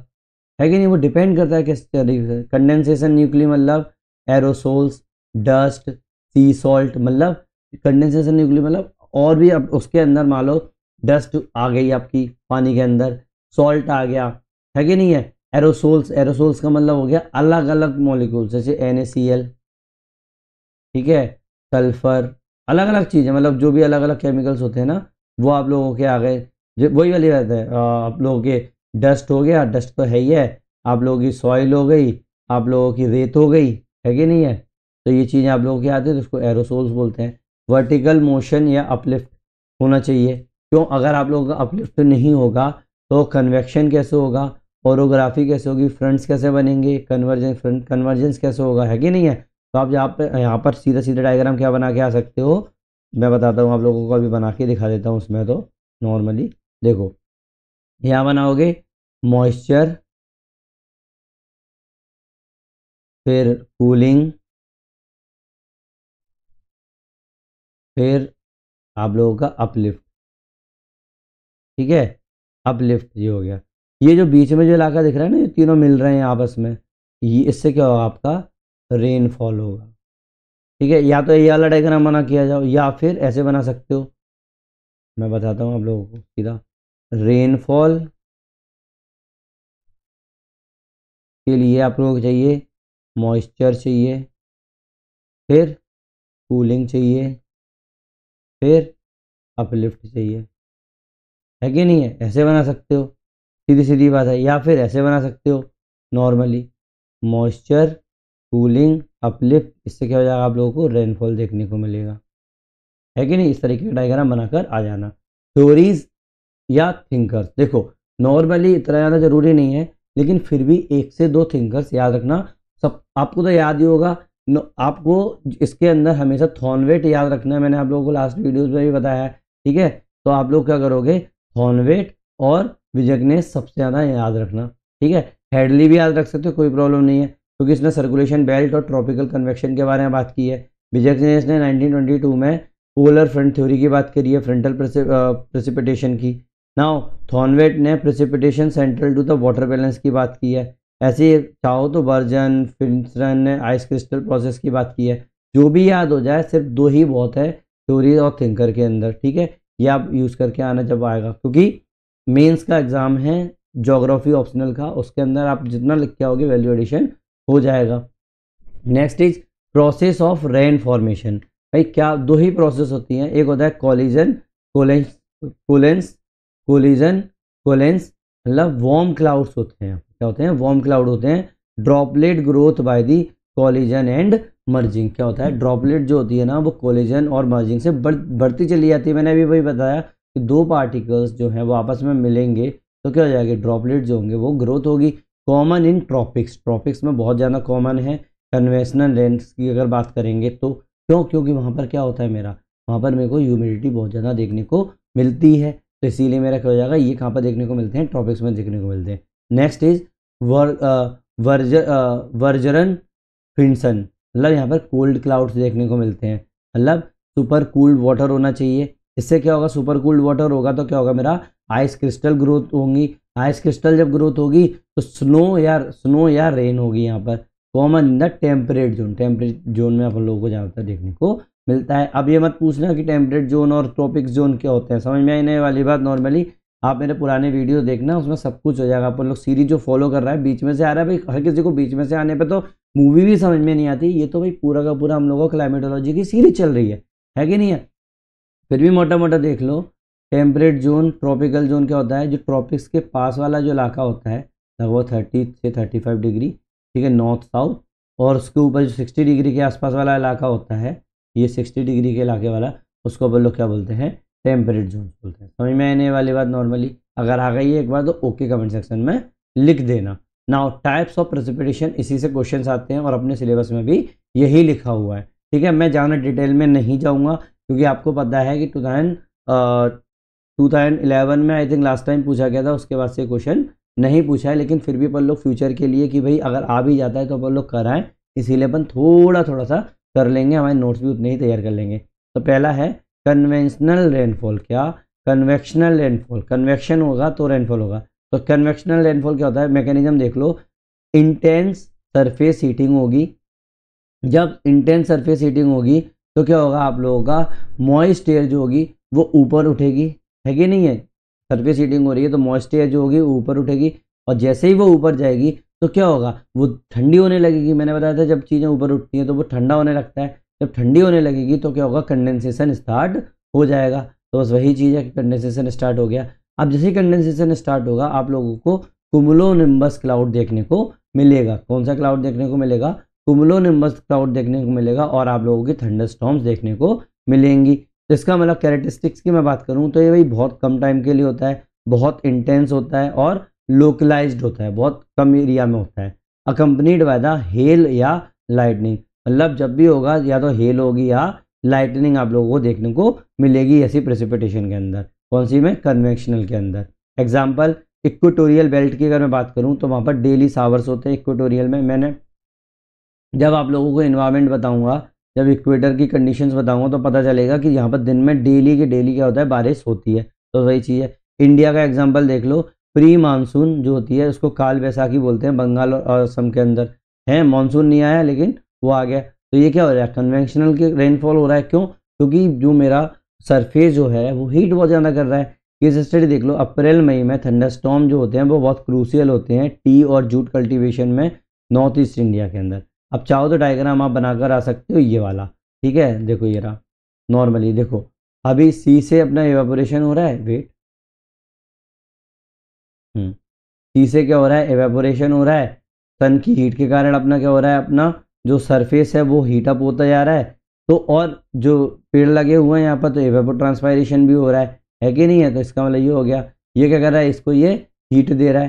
है कि नहीं। वो डिपेंड करता है किस तरीके से। कंडेंसेशन न्यूक्ली मतलब एरोसोल्स, डस्ट, सी सॉल्ट, मतलब कंडेंसेशन न्यूक्ली मतलब और भी अब उसके अंदर मान लो डस्ट आ गई आपकी पानी के अंदर, सॉल्ट आ गया, है कि नहीं है। एरोसोल्स, एरोसोल्स का मतलब हो गया अलग अलग मॉलिक्यूल्स, जैसे NaCl, ठीक है, सल्फर, अलग अलग चीज़ें, मतलब जो भी अलग अलग केमिकल्स होते हैं ना वो आप लोगों के आ गए। वही वाली बात है, आप लोगों के डस्ट हो गया, डस्ट तो है ही है, आप लोगों की सॉइल हो गई, आप लोगों की रेत हो गई, है कि नहीं है। तो ये चीज़ें आप लोगों की आती है तो उसको एरोसोल्स बोलते हैं। वर्टिकल मोशन या अपलिफ्ट होना चाहिए। क्यों, अगर आप लोगों का अपलिफ्ट नहीं होगा तो कन्वेक्शन कैसे होगा, ओरोग्राफी कैसे होगी, फ्रंट्स कैसे बनेंगे, कन्वर्जेंस कैसे होगा, है कि नहीं है। तो आप यहाँ पर सीधा सीधा डायग्राम क्या बना के आ सकते हो, मैं बताता हूँ आप लोगों को, अभी बना के दिखा देता हूँ उसमें। तो नॉर्मली देखो, यहाँ बनाओगे मॉइस्चर, फिर कूलिंग, फिर आप लोगों का अपलिफ्ट। ठीक है, अपलिफ्ट ये हो गया। ये जो बीच में जो इलाका दिख रहा है ना, ये तीनों मिल रहे हैं आपस में, ये इससे क्या होगा, आपका रेनफॉल होगा। ठीक है, या तो ये वाला डायग्राम बना किया जाओ या फिर ऐसे बना सकते हो, मैं बताता हूँ आप लोगों को सीधा। रेनफॉल के लिए आप लोगों को चाहिए मॉइस्चर चाहिए, फिर कूलिंग चाहिए, फिर अपलिफ्ट चाहिए, है कि नहीं है। ऐसे बना सकते हो, सीधी सीधी बात है। या फिर ऐसे बना सकते हो नॉर्मली, मॉइस्चर, कूलिंग, अपलिफ्ट, इससे क्या हो जाएगा, आप लोगों को रेनफॉल देखने को मिलेगा, है कि नहीं। इस तरीके का डायग्राम बनाकर आ जाना। थ्योरीज या थिंकर्स, देखो नॉर्मली इतना ज़्यादा ज़रूरी नहीं है, लेकिन फिर भी 1 से 2 थिंकर्स याद रखना। सब आपको तो याद ही होगा। आपको इसके अंदर हमेशा थॉर्नवेट याद रखना है, मैंने आप लोगों को लास्ट वीडियोज़ में भी बताया है, ठीक है। तो आप लोग क्या करोगे, थॉर्नवेट और विजगनेस सबसे ज़्यादा याद रखना, ठीक है। हेडली भी याद रख सकते हो, कोई प्रॉब्लम नहीं है, क्योंकि इसने सर्कुलेशन बेल्ट और ट्रॉपिकल कन्वेक्शन के बारे में बात की है। विजगनेस ने 1922 में पोलर फ्रंट थ्योरी की बात करी है, फ्रंटल प्रेसिपिटेशन की। नाउ थॉर्नवेट ने precipitation central to the water balance की बात की है। ऐसे ही चाहो तो बर्जन फिंसन ने आइस क्रिस्टल प्रोसेस की बात की है। जो भी याद हो जाए, सिर्फ 2 ही बहुत है थ्योरी और थिंकर के अंदर, ठीक है। ये आप यूज़ करके आना जब आएगा, क्योंकि मेंस का एग्ज़ाम है ज्योग्राफी ऑप्शनल का, उसके अंदर आप जितना लिख के आओगे वैल्यू एडिशन हो जाएगा। Next is process of rain formation. भाई क्या 2 ही प्रोसेस होती हैं, एक होता है कोलिजन कोलेंस कोलिजन कोलेंस, मतलब वार्म क्लाउड्स होते हैं। क्या होते हैं, वार्म क्लाउड होते हैं। Droplet growth by the collision and merging. क्या होता है, ड्रॉपलेट जो होती है ना, वो कोलिजन और मर्जिंग से बढ़ती चली जाती है। मैंने अभी वही बताया कि 2 पार्टिकल्स जो हैं वो आपस में मिलेंगे तो क्या हो जाएगा, ड्रॉपलेट जो होंगे वो ग्रोथ होगी। कॉमन इन ट्रॉपिक्स, ट्रॉपिक्स में बहुत ज़्यादा कॉमन है। कन्वेंशनल रेन्स की अगर बात करेंगे तो क्योंकि वहाँ पर क्या होता है, वहाँ पर मेरे को ह्यूमिडिटी बहुत ज़्यादा देखने को मिलती है, तो इसीलिए मेरा क्या हो जाएगा, ये कहाँ पर देखने को मिलते हैं, ट्रॉपिक्स में देखने को मिलते हैं। नेक्स्ट इज वर्जरन फिंसन, मतलब यहाँ पर कोल्ड क्लाउड्स देखने को मिलते हैं, मतलब सुपर कूल्ड वाटर होना चाहिए। इससे क्या होगा, सुपर कूल्ड वाटर होगा तो क्या होगा, मेरा आइस क्रिस्टल ग्रोथ होंगी। आइस क्रिस्टल जब ग्रोथ होगी तो स्नो या रेन होगी। यहाँ पर common in the temperate zone में अपन लोगों को ज़्यादातर देखने को मिलता है। अब ये मत पूछना कि टेम्परेट जोन और ट्रॉपिक जोन क्या होते हैं, समझ में आने वाली बात। नॉर्मली आप मेरे पुराने वीडियो देखना, उसमें सब कुछ हो जाएगा। अपन लोग सीरीज जो फॉलो कर रहा है, बीच में से आ रहा है भाई, हर किसी को बीच में से आने पे तो मूवी भी समझ में नहीं आती। ये तो भाई पूरा का पूरा हम लोगों को क्लाइमेटोलॉजी की सीरीज चल रही है कि नहीं है। फिर भी मोटा मोटा देख लो, टेम्परेट जोन ट्रॉपिकल जोन क्या होता है, जो ट्रॉपिक्स के पास वाला जो इलाका होता है लगभग 30 से 35 डिग्री, ठीक है, नॉर्थ साउथ, और उसके ऊपर जो 60 डिग्री के आसपास वाला इलाका होता है, ये 60 डिग्री के इलाके वाला, उसको अपन लोग क्या बोलते हैं, टेम्परेट जोन बोलते हैं। समझ में आने वाली बात। नॉर्मली अगर आ गई है एक बार तो ओके कमेंट सेक्शन में लिख देना। नाउ टाइप्स ऑफ प्रेसिपिटेशन, इसी से क्वेश्चंस आते हैं और अपने सिलेबस में भी यही लिखा हुआ है, ठीक है। मैं ज़्यादा डिटेल में नहीं जाऊँगा, क्योंकि आपको पता है कि 2011 में आई थिंक लास्ट टाइम पूछा गया था, उसके बाद से क्वेश्चन नहीं पूछा है। लेकिन फिर भी अपन लोग फ्यूचर के लिए कि भाई अगर आ भी जाता है तो अपन लोग कराएं, इसीलिए अपन थोड़ा थोड़ा सा कर लेंगे, हमारे नोट्स भी उतने ही तैयार कर लेंगे। तो पहला है कन्वेंशनल रेनफॉल। क्या, कन्वेक्शनल रेनफॉल, कन्वेक्शन होगा तो रेनफॉल होगा। तो कन्वेक्शनल रेनफॉल क्या होता है, मैकेनिज्म देख लो। इंटेंस सरफेस हीटिंग होगी, जब इंटेंस सरफेस हीटिंग होगी तो क्या होगा, आप लोगों का मॉइस्ट एयर जो होगी वो ऊपर उठेगी, है कि नहीं है। सरफेस हीटिंग हो रही है तो मॉइस्ट एयर जो होगी ऊपर उठेगी, और जैसे ही वो ऊपर जाएगी तो क्या होगा, वो ठंडी होने लगेगी। मैंने बताया था जब चीज़ें ऊपर उठती हैं तो वो ठंडा होने लगता है। जब ठंडी होने लगेगी तो क्या होगा, कंडेंसेशन स्टार्ट हो जाएगा। तो बस वही चीज़ है कि कंडेंसेशन स्टार्ट हो गया। अब जैसे ही कंडेंसेशन स्टार्ट होगा, आप लोगों को कुमुलोनिम्बस क्लाउड देखने को मिलेगा। कौन सा क्लाउड देखने को मिलेगा, कुमुलोनिम्बस क्लाउड देखने को मिलेगा, और आप लोगों की थंडरस्टॉर्म्स देखने को मिलेंगी। तो इसका मतलब कैरेक्टरिस्टिक्स की मैं बात करूं तो ये भाई बहुत कम टाइम के लिए होता है, बहुत इंटेंस होता है और लोकलाइज्ड होता है, बहुत कम एरिया में होता है। अकम्पनीड बाय द हेल या लाइटनिंग, मतलब जब भी होगा या तो हेल होगी या लाइटनिंग आप लोगों को देखने को मिलेगी ऐसी प्रेसिपिटेशन के अंदर। कौन सी में, कन्वेक्शनल के अंदर। एग्जाम्पल, इक्वेटोरियल बेल्ट की अगर मैं बात करूं तो वहाँ पर डेली सावर्स होते हैं इक्वेटोरियल में। मैंने जब आप लोगों को इन्वायरमेंट बताऊंगा, जब इक्वेटर की कंडीशंस बताऊंगा तो पता चलेगा कि यहाँ पर दिन में डेली के डेली क्या होता है, बारिश होती है। तो वही चीज़ है। इंडिया का एग्जांपल देख लो, प्री मानसून जो होती है उसको काल बैसाखी बोलते हैं, बंगाल और असम के अंदर है। मानसून नहीं आया लेकिन वो आ गया। तो ये क्या हो रहा है, कन्वेंशनल के रेनफॉल हो रहा है। क्यों, क्योंकि जो मेरा सरफेस जो है वो हीट बहुत ज़्यादा कर रहा है। ये स्टडी देख लो, अप्रैल मई में थंडरस्टॉर्म जो होते हैं वो बहुत क्रूशियल होते हैं टी और जूट कल्टीवेशन में नॉर्थ ईस्ट इंडिया के अंदर। अब चाहो तो डायग्राम आप बनाकर आ सकते हो, ये वाला, ठीक है। देखो ये रहा, नॉर्मली देखो अभी सी से अपना एवेपोरेशन हो रहा है, वेट, सी से क्या हो रहा है, एवेपोरेशन हो रहा है। सन की हीट के कारण अपना क्या हो रहा है, अपना जो सरफेस है वो हीट अप होता जा रहा है। तो और जो पेड़ लगे हुए हैं यहाँ पर तो एवेपोट्रांसपायरेशन भी हो रहा है कि नहीं है। तो इसका मतलब ये हो गया, ये क्या कर रहा है, इसको ये हीट दे रहा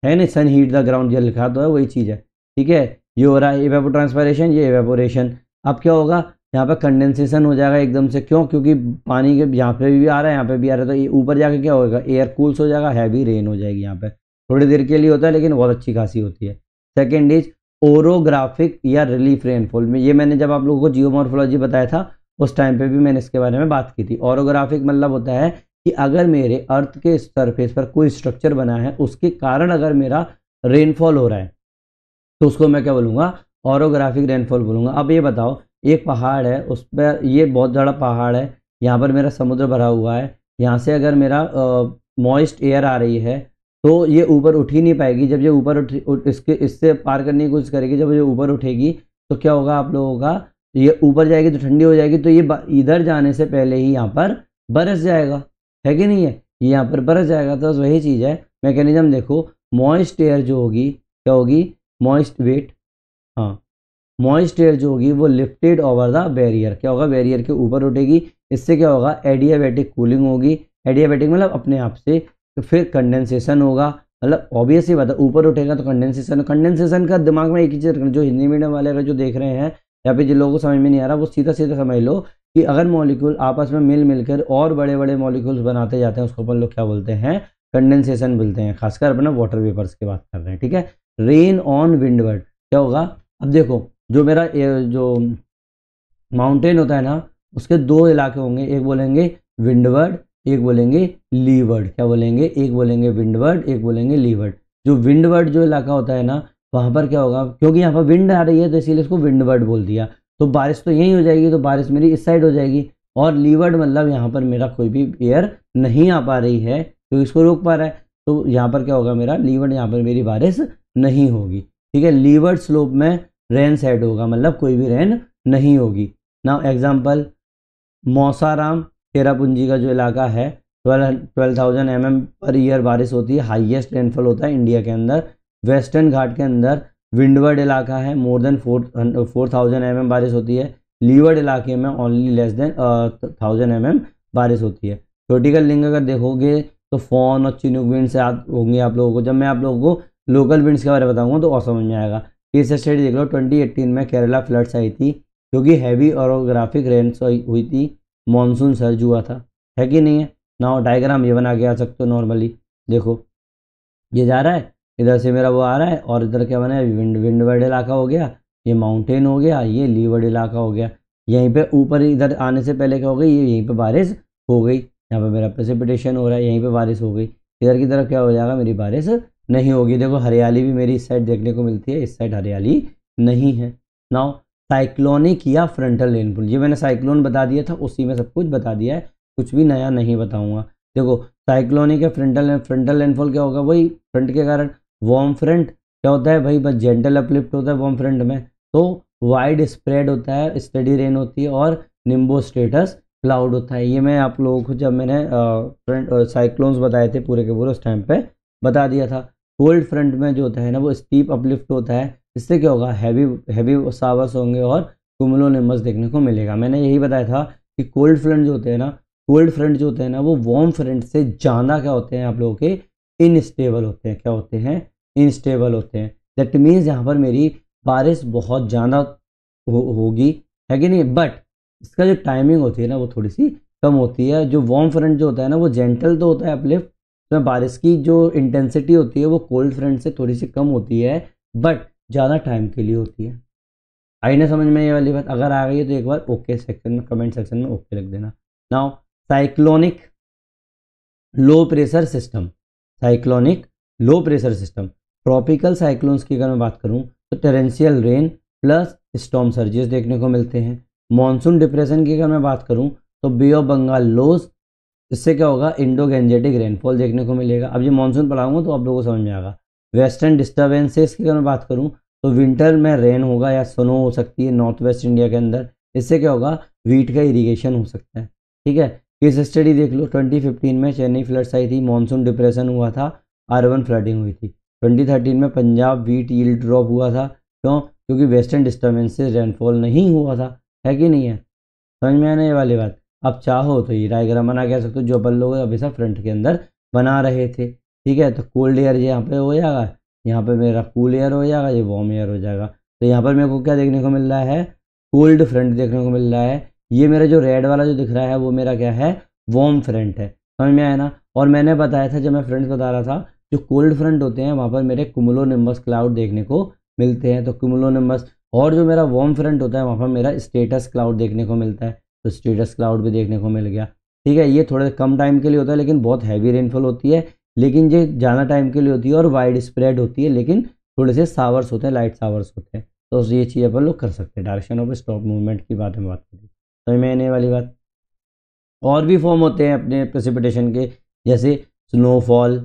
है ना, सन हीट द ग्राउंड, जो लिखा तो है वही चीज़ है, ठीक है। ये हो रहा है इवेपोट्रांसपायरेशन, ये इवेपोरेशन। अब क्या होगा, यहाँ पे कंडेंसेशन हो जाएगा एकदम से, क्यों, क्योंकि पानी के यहाँ पे भी आ रहा है, यहाँ पे भी आ रहा है, तो ये ऊपर जाके क्या होगा, एयर कूल्स हो जाएगा, हैवी रेन हो जाएगी। यहाँ पे थोड़ी देर के लिए होता है लेकिन बहुत अच्छी खासी होती है। सेकेंड इज ओरोग्राफिक या रिलीफ रेनफॉल में, ये मैंने जब आप लोगों को जियोमॉर्फोलॉजी बताया था उस टाइम पे भी मैंने इसके बारे में बात की थी। ओरोग्राफिक मतलब होता है कि अगर मेरे अर्थ के सरफेस पर कोई स्ट्रक्चर बना है, उसके कारण अगर मेरा रेनफॉल हो रहा है, तो उसको मैं क्या बोलूँगा, ओरोग्राफिक रेनफॉल बोलूँगा। अब ये बताओ, एक पहाड़ है, उस पर ये बहुत बड़ा पहाड़ है, यहाँ पर मेरा समुद्र भरा हुआ है, यहाँ से अगर मेरा मॉइस्ट एयर आ रही है तो ये ऊपर उठ ही नहीं पाएगी। जब ये ऊपर इससे पार करने की कोशिश करेगी, जब ये ऊपर उठेगी तो क्या होगा आप लोगों का, ये ऊपर जाएगी तो ठंडी हो जाएगी, तो ये इधर जाने से पहले ही यहाँ पर बरस जाएगा, है कि नहीं है, ये यहाँ पर बरस जाएगा। तो वही चीज़ है मैकेनिज्म। देखो मॉइस्ट एयर जो होगी क्या होगी, मॉइस्ट वेट, हाँ, मॉइस्ट एयर जो होगी वो लिफ्टेड ओवर द बैरियर, क्या होगा, बैरियर के ऊपर उठेगी। इससे क्या होगा, एडियाबैटिक कूलिंग होगी। एडियाबैटिक मतलब अपने आप से, तो फिर कंडेंसेशन होगा, मतलब ऑब्वियस ही बात है, ऊपर उठेगा तो कंडेंसेशन। कंडेंसेशन का दिमाग में एक ही चीज़ रखना, जो हिंदी मीडियम वाले अगर जो देख रहे हैं या फिर जिन लोगों को समझ में नहीं आ रहा, वो सीधा सीधा समझ लो कि अगर मॉलिक्यूल आपस में मिलकर और बड़े बड़े मॉलिक्यूल्स बनाते जाते हैं, उसको अपन लोग क्या बोलते हैं, कंडेंसेशन बोलते हैं। खासकर अपना वाटर वेपर्स की बात कर रहे हैं, ठीक है। रेन ऑन विंडवर्ड क्या होगा, अब देखो जो मेरा जो माउंटेन होता है ना, उसके दो इलाके होंगे, एक बोलेंगे विंडवर्ड, एक बोलेंगे लीवर्ड। क्या बोलेंगे, एक बोलेंगे विंडवर्ड, एक बोलेंगे लीवर्ड। जो विंडवर्ड जो इलाका होता है ना, वहाँ पर क्या होगा, क्योंकि यहाँ पर विंड आ रही है तो इसीलिए इसको विंडवर्ड बोल दिया, तो बारिश तो यहीं हो जाएगी, तो बारिश मेरी इस साइड हो जाएगी। और लीवर्ड मतलब यहाँ पर मेरा कोई भी एयर नहीं आ पा रही है, तो इसको रोक पा रहा है, तो यहाँ पर क्या होगा, मेरा लीवर्ड, यहाँ पर मेरी बारिश नहीं होगी, ठीक है। लीवर्ड स्लोप में रेन सेट होगा, मतलब कोई भी रेन नहीं होगी। नाउ एग्जाम्पल, मौसाराम चेरापूंजी का जो इलाका है, 12,000 mm पर ईयर बारिश होती है, हाईएस्ट रेनफॉल होता है इंडिया के अंदर। वेस्टर्न घाट के अंदर विंडवर्ड इलाका है, मोर देन 4,000 mm बारिश होती है। लीवर्ड इलाके में ओनली लेस देन 1,000 mm बारिश होती है। थ्योरेटिकल लिंक अगर देखोगे तो फॉन और चिनूक विंड से होंगे आप लोगों को। जब मैं आप लोगों को लोकल विंड्स के बारे में बताऊंगा तो और समझ में आएगा। केस स्टडी देख लो, 2018 में केरला फ्लड्स आई थी, क्योंकि हैवी ओरोग्राफिक रेन्स हुई थी, मॉनसून सर्ज हुआ था, है कि नहीं है। नाउ डायग्राम ये बना के आ सकते हो नॉर्मली, देखो ये जा रहा है, इधर से मेरा वो आ रहा है, और इधर क्या बना है, विंडवर्ड इलाका हो गया, ये माउंटेन हो गया, ये लीवर्ड इलाका हो गया। यहीं पे ऊपर इधर आने से पहले क्या हो गई, ये यहीं पे बारिश हो गई, यहाँ पे मेरा प्रेसिपिटेशन हो रहा है, यहीं पे बारिश हो गई। इधर की तरफ क्या हो जाएगा, मेरी बारिश नहीं होगी। देखो हरियाली भी मेरी इस साइड देखने को मिलती है, इस साइड हरियाली नहीं है। नाउ साइक्लोनिक या फ्रंटल रेनफॉल, ये मैंने साइक्लोन बता दिया था, उसी में सब कुछ बता दिया है, कुछ भी नया नहीं बताऊंगा। देखो साइक्लोनिक या फ्रंटल रेनफॉल क्या होगा, वही फ्रंट के कारण। वार्म फ्रंट क्या होता है भाई, बस जेंटल अपलिफ्ट होता है वार्म फ्रंट में, तो वाइड स्प्रेड होता है, स्टडी रेन होती है, और निम्बो स्टेटस क्लाउड होता है। ये मैं आप लोगों को जब मैंने साइक्लोन्स बताए थे पूरे के पूरे, उस टाइम पे बता दिया था। कोल्ड फ्रंट में जो होता है ना, वो स्टीप अपलिफ्ट होता है, इससे क्या होगा, हैवी सावर्स होंगे और कुमुलोनिम्बस देखने को मिलेगा। मैंने यही बताया था कि कोल्ड फ्रंट जो होते हैं ना, कोल्ड फ्रंट जो होते हैं ना, वो वार्म फ्रंट से ज़्यादा क्या होते हैं आप लोगों के, इनस्टेबल होते हैं। क्या होते हैं, इनस्टेबल होते हैं। दैट मीन्स यहाँ पर मेरी बारिश बहुत ज़्यादा होगी, है कि नहीं, बट इसका जो टाइमिंग होती है ना, वो थोड़ी सी कम होती है। जो वार्म फ्रंट जो होता है ना, वो जेंटल तो होता है अपलिफ्ट, तो बारिश की जो इंटेंसिटी होती है वो कोल्ड फ्रंट से थोड़ी सी कम होती है, बट ज़्यादा टाइम के लिए होती है। आई ना समझ में ये वाली बात, अगर आ गई है तो एक बार ओके सेक्शन में, कमेंट सेक्शन में ओके लिख देना। Now cyclonic low pressure system, cyclonic low pressure system, tropical cyclones की अगर मैं बात करूं तो टेरेंशियल रेन प्लस स्टॉर्म सर्जेस देखने को मिलते हैं। मॉनसून डिप्रेशन की अगर मैं बात करूं तो बे ऑफ बंगाल लोज, इससे क्या होगा, इंडो गैंजेटिक रेनफॉल देखने को मिलेगा। अब ये मॉनसून पढ़ाऊंगा तो आप लोगों को समझ में आएगा। वेस्टर्न डिस्टर्बेंसेस की अगर मैं बात करूं तो विंटर में रेन होगा या स्नो हो सकती है नॉर्थ वेस्ट इंडिया के अंदर, इससे क्या होगा, वीट का इरीगेशन हो सकता है, ठीक है। केस स्टडी देख लो, 2015 में चेन्नई फ्लड्स आई थी, मॉनसून डिप्रेशन हुआ था, अर्बन फ्लडिंग हुई थी। 2013 में पंजाब वीट यील्ड ड्रॉप हुआ था, क्यों, क्योंकि वेस्टर्न डिस्टर्बेंसेस रेनफॉल नहीं हुआ था, है कि नहीं है। समझ में आने वाली बात। अब चाहो तो ये डायग्राम बना कह सकते हो, जो अपन लोग हमेशा फ्रंट के अंदर बना रहे थे। ठीक है। तो कोल्ड एयर यहाँ पे हो जाएगा, यहाँ पे मेरा कूल एयर हो जाएगा, ये वार्म एयर हो जाएगा। तो यहाँ पर मेरे को क्या देखने को मिल रहा है, कोल्ड फ्रंट देखने को मिल रहा है। ये मेरा जो रेड वाला जो दिख रहा है वो मेरा क्या है, वार्म फ्रंट है। समझ में आया ना। और मैंने बताया था जब मैं फ्रंट्स बता रहा था, जो कोल्ड फ्रंट होते हैं वहाँ पर मेरे कुमुलोनिम्बस क्लाउड देखने को मिलते हैं। तो कुमुलोनिम्बस, और जो मेरा वार्म फ्रंट होता है वहाँ पर मेरा स्टेटस क्लाउड देखने को मिलता है। तो स्टेटस क्लाउड भी देखने को मिल गया। ठीक है, ये थोड़े कम टाइम के लिए होता है लेकिन बहुत हैवी रेनफॉल होती है, लेकिन ये ज़्यादा टाइम के लिए होती है और वाइड स्प्रेड होती है, लेकिन थोड़े से सावर्स होते हैं, लाइट सावर्स होते हैं। तो ये चीज़ अपन लोग कर सकते हैं। डायरेक्शन ऑफ स्टॉप मूवमेंट की बात करें समझ में आने वाली बात। और भी फॉर्म होते हैं अपने प्रेसिपिटेशन के, जैसे स्नोफॉल,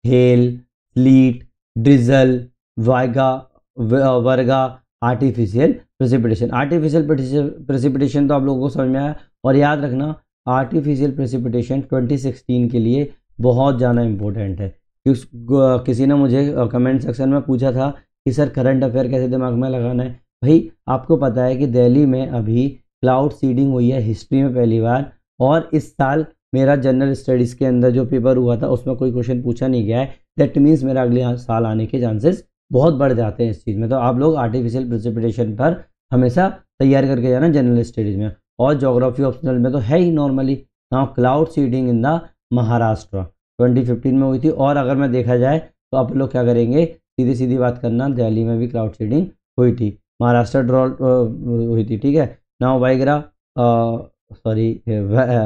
हेल, स्लीट, ड्रिजल, वाइगा, वर्गा, आर्टिफिशियल प्रेसिपिटेशन। आर्टिफिशियल प्रेसिपिटेशन तो आप लोगों को समझ में आया। और याद रखना आर्टिफिशियल प्रेसिपिटेशन 2016 के लिए बहुत ज़्यादा इम्पोर्टेंट है। किसी ने मुझे कमेंट सेक्शन में पूछा था कि सर करंट अफेयर कैसे दिमाग में लगाना है। भाई आपको पता है कि दिल्ली में अभी क्लाउड सीडिंग हुई है हिस्ट्री में पहली बार, और इस साल मेरा जनरल स्टडीज़ के अंदर जो पेपर हुआ था उसमें कोई क्वेश्चन पूछा नहीं गया है। दैट मीन्स मेरा अगले साल आने के चांसेस बहुत बढ़ जाते हैं इस चीज़ में। तो आप लोग आर्टिफिशियल प्रेसिपिटेशन पर हमेशा तैयार करके जाना जनरल स्टडीज़ में। और ज्योग्राफी ऑप्शनल में तो है ही normally. Now cloud seeding in the Maharashtra 2015 में हुई थी। और अगर मैं देखा जाए तो आप लोग क्या करेंगे, सीधी सीधी बात करना, दिल्ली में भी क्लाउड सीडिंग हुई थी, महाराष्ट्र ड्रॉट हुई थी। ठीक है। नाउ वाइग्रा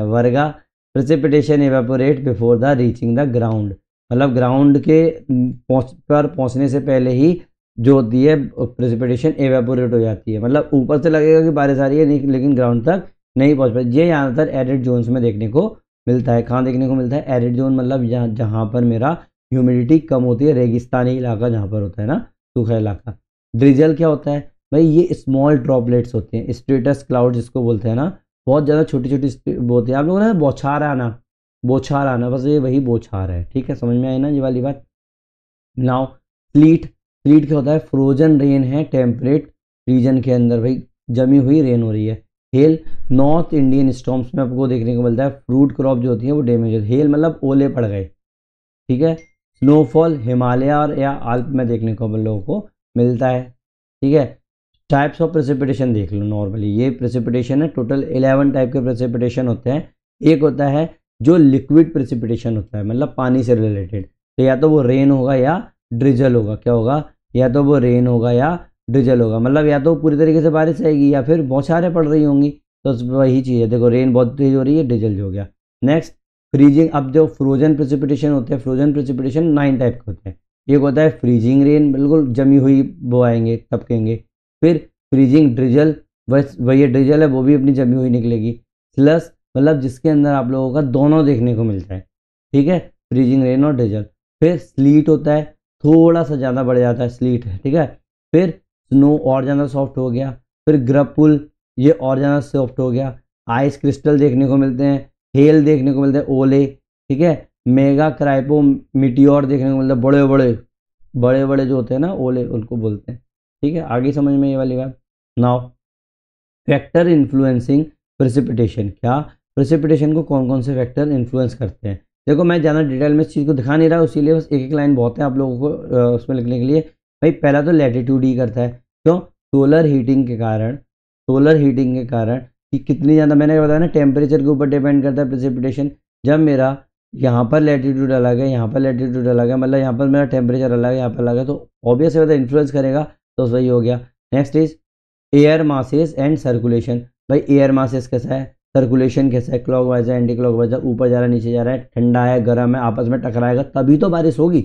वर्गा precipitation evaporate before the reaching the ground, मतलब ग्राउंड के पहुंचने से पहले ही जो होती है प्रेसिपिटेशन एवेपोरेट हो जाती है। मतलब ऊपर से लगेगा कि बारिश आ रही है लेकिन ग्राउंड तक नहीं पहुंच पाती। ये ज़्यादातर एरिड जोन्स में देखने को मिलता है। कहाँ देखने को मिलता है, एरिड जोन, मतलब जहाँ पर मेरा ह्यूमिडिटी कम होती है, रेगिस्तानी इलाका जहाँ पर होता है ना, सूखा इलाका। ड्रिजल क्या होता है भाई, ये स्मॉल ड्रॉपलेट्स होते हैं, स्ट्रेटस क्लाउड जिसको बोलते हैं ना, बहुत ज़्यादा छोटी छोटी होती है। आप लोगों ने बौछार आना, बस ये वही बौछार है। ठीक है, समझ में आई ना ये वाली बात। नाउ स्लीट क्या होता है, फ्रोजन रेन है टेम्परेट रीजन के अंदर, भाई जमी हुई रेन हो रही है। हेल नॉर्थ इंडियन स्टॉर्म्स में आपको देखने को मिलता है, फ्रूट क्रॉप जो होती है वो डैमेज होती है। हेल मतलब ओले पड़ गए। ठीक है। स्नोफॉल हिमालय और या आल्प में देखने को हम लोगों को मिलता है। ठीक है। टाइप्स ऑफ प्रेसिपिटेशन देख लो नॉर्मली, ये प्रेसिपिटेशन है, टोटल 11 टाइप के प्रेसिपिटेशन होते हैं। एक होता है जो लिक्विड प्रेसिपिटेशन होता है, मतलब पानी से रिलेटेड। तो या तो वो रेन होगा या ड्रिजल होगा। क्या होगा, या तो वो रेन होगा या ड्रिजल होगा, मतलब या तो पूरी तरीके से बारिश आएगी या फिर बौछारें पड़ रही होंगी। तो वही चीज़ है, देखो रेन बहुत तेज हो रही है, ड्रिजल जो हो गया। Next freezing. अब जो फ्रोजन प्रेसिपिटेशन होते हैं, फ्रोजन प्रेसिपिटेशन 9 टाइप के होते हैं। एक होता है फ्रीजिंग रेन, बिल्कुल जमी हुई वो आएंगे टपकेंगे। फिर फ्रीजिंग ड्रिजल, बस वही ड्रिजल है, वो भी अपनी जमी हुई निकलेगी। स्लस मतलब जिसके अंदर आप लोगों का दोनों देखने को मिलता है। ठीक है, फ्रीजिंग रेन और ड्रिजल। फिर स्लीट होता है, थोड़ा सा ज़्यादा बढ़ जाता है स्लीट है। ठीक है। फिर स्नो और ज़्यादा सॉफ्ट हो गया। फिर ग्रपुल, ये और ज़्यादा सॉफ्ट हो गया। आइस क्रिस्टल देखने को मिलते हैं। हेल देखने को मिलते हैं, ओले। ठीक है। मेगा क्राइपो मिटियोर देखने को मिलता है, बड़े बड़े जो होते हैं ना ओले, उनको बोलते हैं। ठीक है, आगे समझ में ये वाली बात। नाउ फैक्टर इन्फ्लुएंसिंग प्रेसिपिटेशन, क्या प्रेसिपिटेशन को कौन कौन से फैक्टर इन्फ्लुएंस करते हैं। देखो मैं ज़्यादा डिटेल में इस चीज़ को दिखा नहीं रहा, इसीलिए बस एक लाइन बहुत है आप लोगों को उसमें लिखने के लिए। भाई पहला तो लैटिट्यूड ही करता है। क्यों, सोलर हीटिंग के कारण कि कितनी ज़्यादा, मैंने बताया ना टेम्परेचर के ऊपर डिपेंड करता है प्रेसिपिटेशन। जब मेरा यहाँ पर लैटिट्यूड अलग है, यहाँ पर लैटिट्यूड अलग है, मतलब यहाँ पर मेरा टेम्परेचर अलग है, यहाँ पर अलग है, तो ऑब्वियस है इन्फ्लुएंस करेगा। तो सही हो गया। Next is air masses and circulation. भाई एयर मासेस कैसा है, सर्कुलेशन कैसा है, क्लॉकवाइज है, एंटी क्लॉकवाइज है, ऊपर जा रहा है नीचे जा रहा है, ठंडा है गर्म है, आपस में टकराएगा तभी तो बारिश होगी,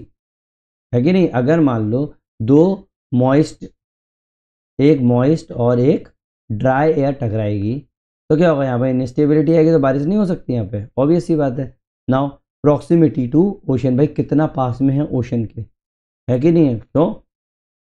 है कि नहीं। अगर मान लो एक मॉइस्ट और एक ड्राई एयर टकराएगी तो क्या होगा, यहाँ पर इनस्टेबिलिटी आएगी, तो बारिश नहीं हो सकती यहाँ पे, ऑब्वियस सी बात है। नाउ प्रॉक्सिमिटी टू ओशन, भाई कितना पास में है ओशन के, है कि नहीं है। तो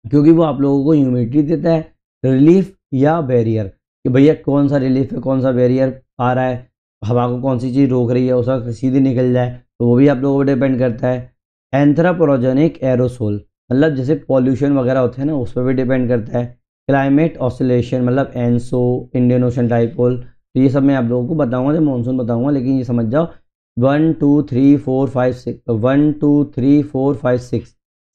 क्योंकि वो आप लोगों को ह्यूमिडिटी देता है, रिलीफ या बैरियर, कि भैया कौन सा रिलीफ है कौन सा बैरियर आ रहा है, हवा को कौन सी चीज़ रोक रही है उसका सीधी निकल जाए, तो वो भी आप लोगों पर डिपेंड करता है। एंथ्रोपोजेनिक एरोसोल, मतलब जैसे पॉल्यूशन वगैरह होते हैं ना, उस पर भी डिपेंड करता है। क्लाइमेट ऑसिलेशन, मतलब एनसो, इंडियन ओशन डाइपोल, तो ये सब मैं आप लोगों को बताऊंगा जब मानसून बताऊंगा, लेकिन ये समझ जाओ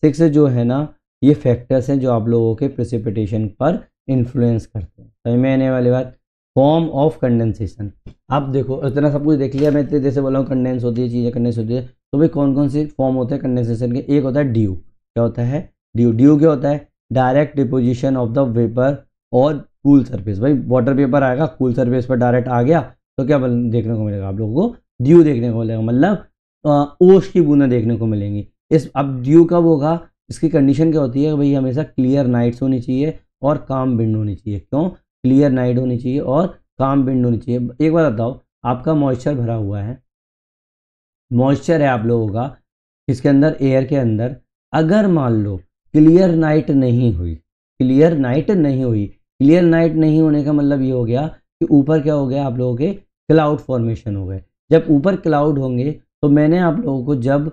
6 जो है ना, ये फैक्टर्स हैं जो आप लोगों के प्रेसिपिटेशन पर इन्फ्लुएंस करते हैं। समझ में आने वाली बात। फॉर्म ऑफ कंडेंसेशन, अब देखो इतना सब कुछ देख लिया, मैं इतने देर से बोला हूँ कंडेंस होती है चीज़ें, कंडेंस होती है, तो भाई कौन कौन से फॉर्म होते हैं कंडेंसेशन के। एक होता है ड्यू। क्या होता है ड्यू? ड्यू क्या होता है? Direct deposition of the vapour और कूल सरफेस। भाई वाटर पेपर आएगा, कूल सरफेस पर डायरेक्ट आ गया तो क्या देखने को मिलेगा आप लोगों को? ड्यू देखने को मिलेगा, मतलब ओस की बूंदें देखने को मिलेंगी। अब ड्यू कब होगा? इसकी कंडीशन क्या होती है भाई? हमेशा क्लियर नाइट्स होनी चाहिए और काम विंड होनी चाहिए। क्यों क्लियर नाइट होनी चाहिए और काम विंड होनी चाहिए? एक बात बताओ, आपका मॉइस्चर भरा हुआ है, मॉइस्चर है आप लोगों का इसके अंदर, एयर के अंदर, अगर मान लो क्लियर नाइट नहीं हुई, क्लियर नाइट नहीं हुई, क्लियर नाइट नहीं होने का मतलब ये हो गया कि ऊपर क्या हो गया आप लोगों के? क्लाउड फॉर्मेशन हो गए। जब ऊपर क्लाउड होंगे तो मैंने आप लोगों को जब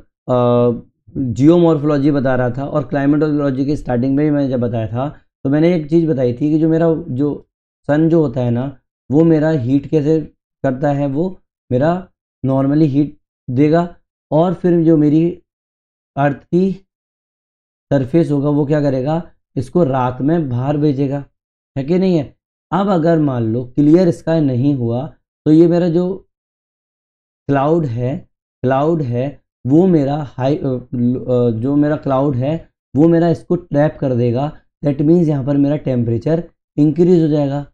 जियोमॉर्फोलॉजी बता रहा था और क्लाइमेटोलॉजी की स्टार्टिंग में भी मैंने जब बताया था, तो मैंने एक चीज़ बताई थी कि जो मेरा जो सन जो होता है ना, वो मेरा हीट कैसे करता है? वो मेरा नॉर्मली हीट देगा और फिर जो मेरी अर्थ की सरफेस होगा वो क्या करेगा? इसको रात में बाहर भेजेगा, है कि नहीं है? अब अगर मान लो क्लियर स्काई नहीं हुआ तो ये मेरा जो क्लाउड है वो मेरा जो मेरा क्लाउड है वो मेरा इसको ट्रैप कर देगा। दैट मीन्स यहाँ पर मेरा टेम्परेचर इंक्रीज हो जाएगा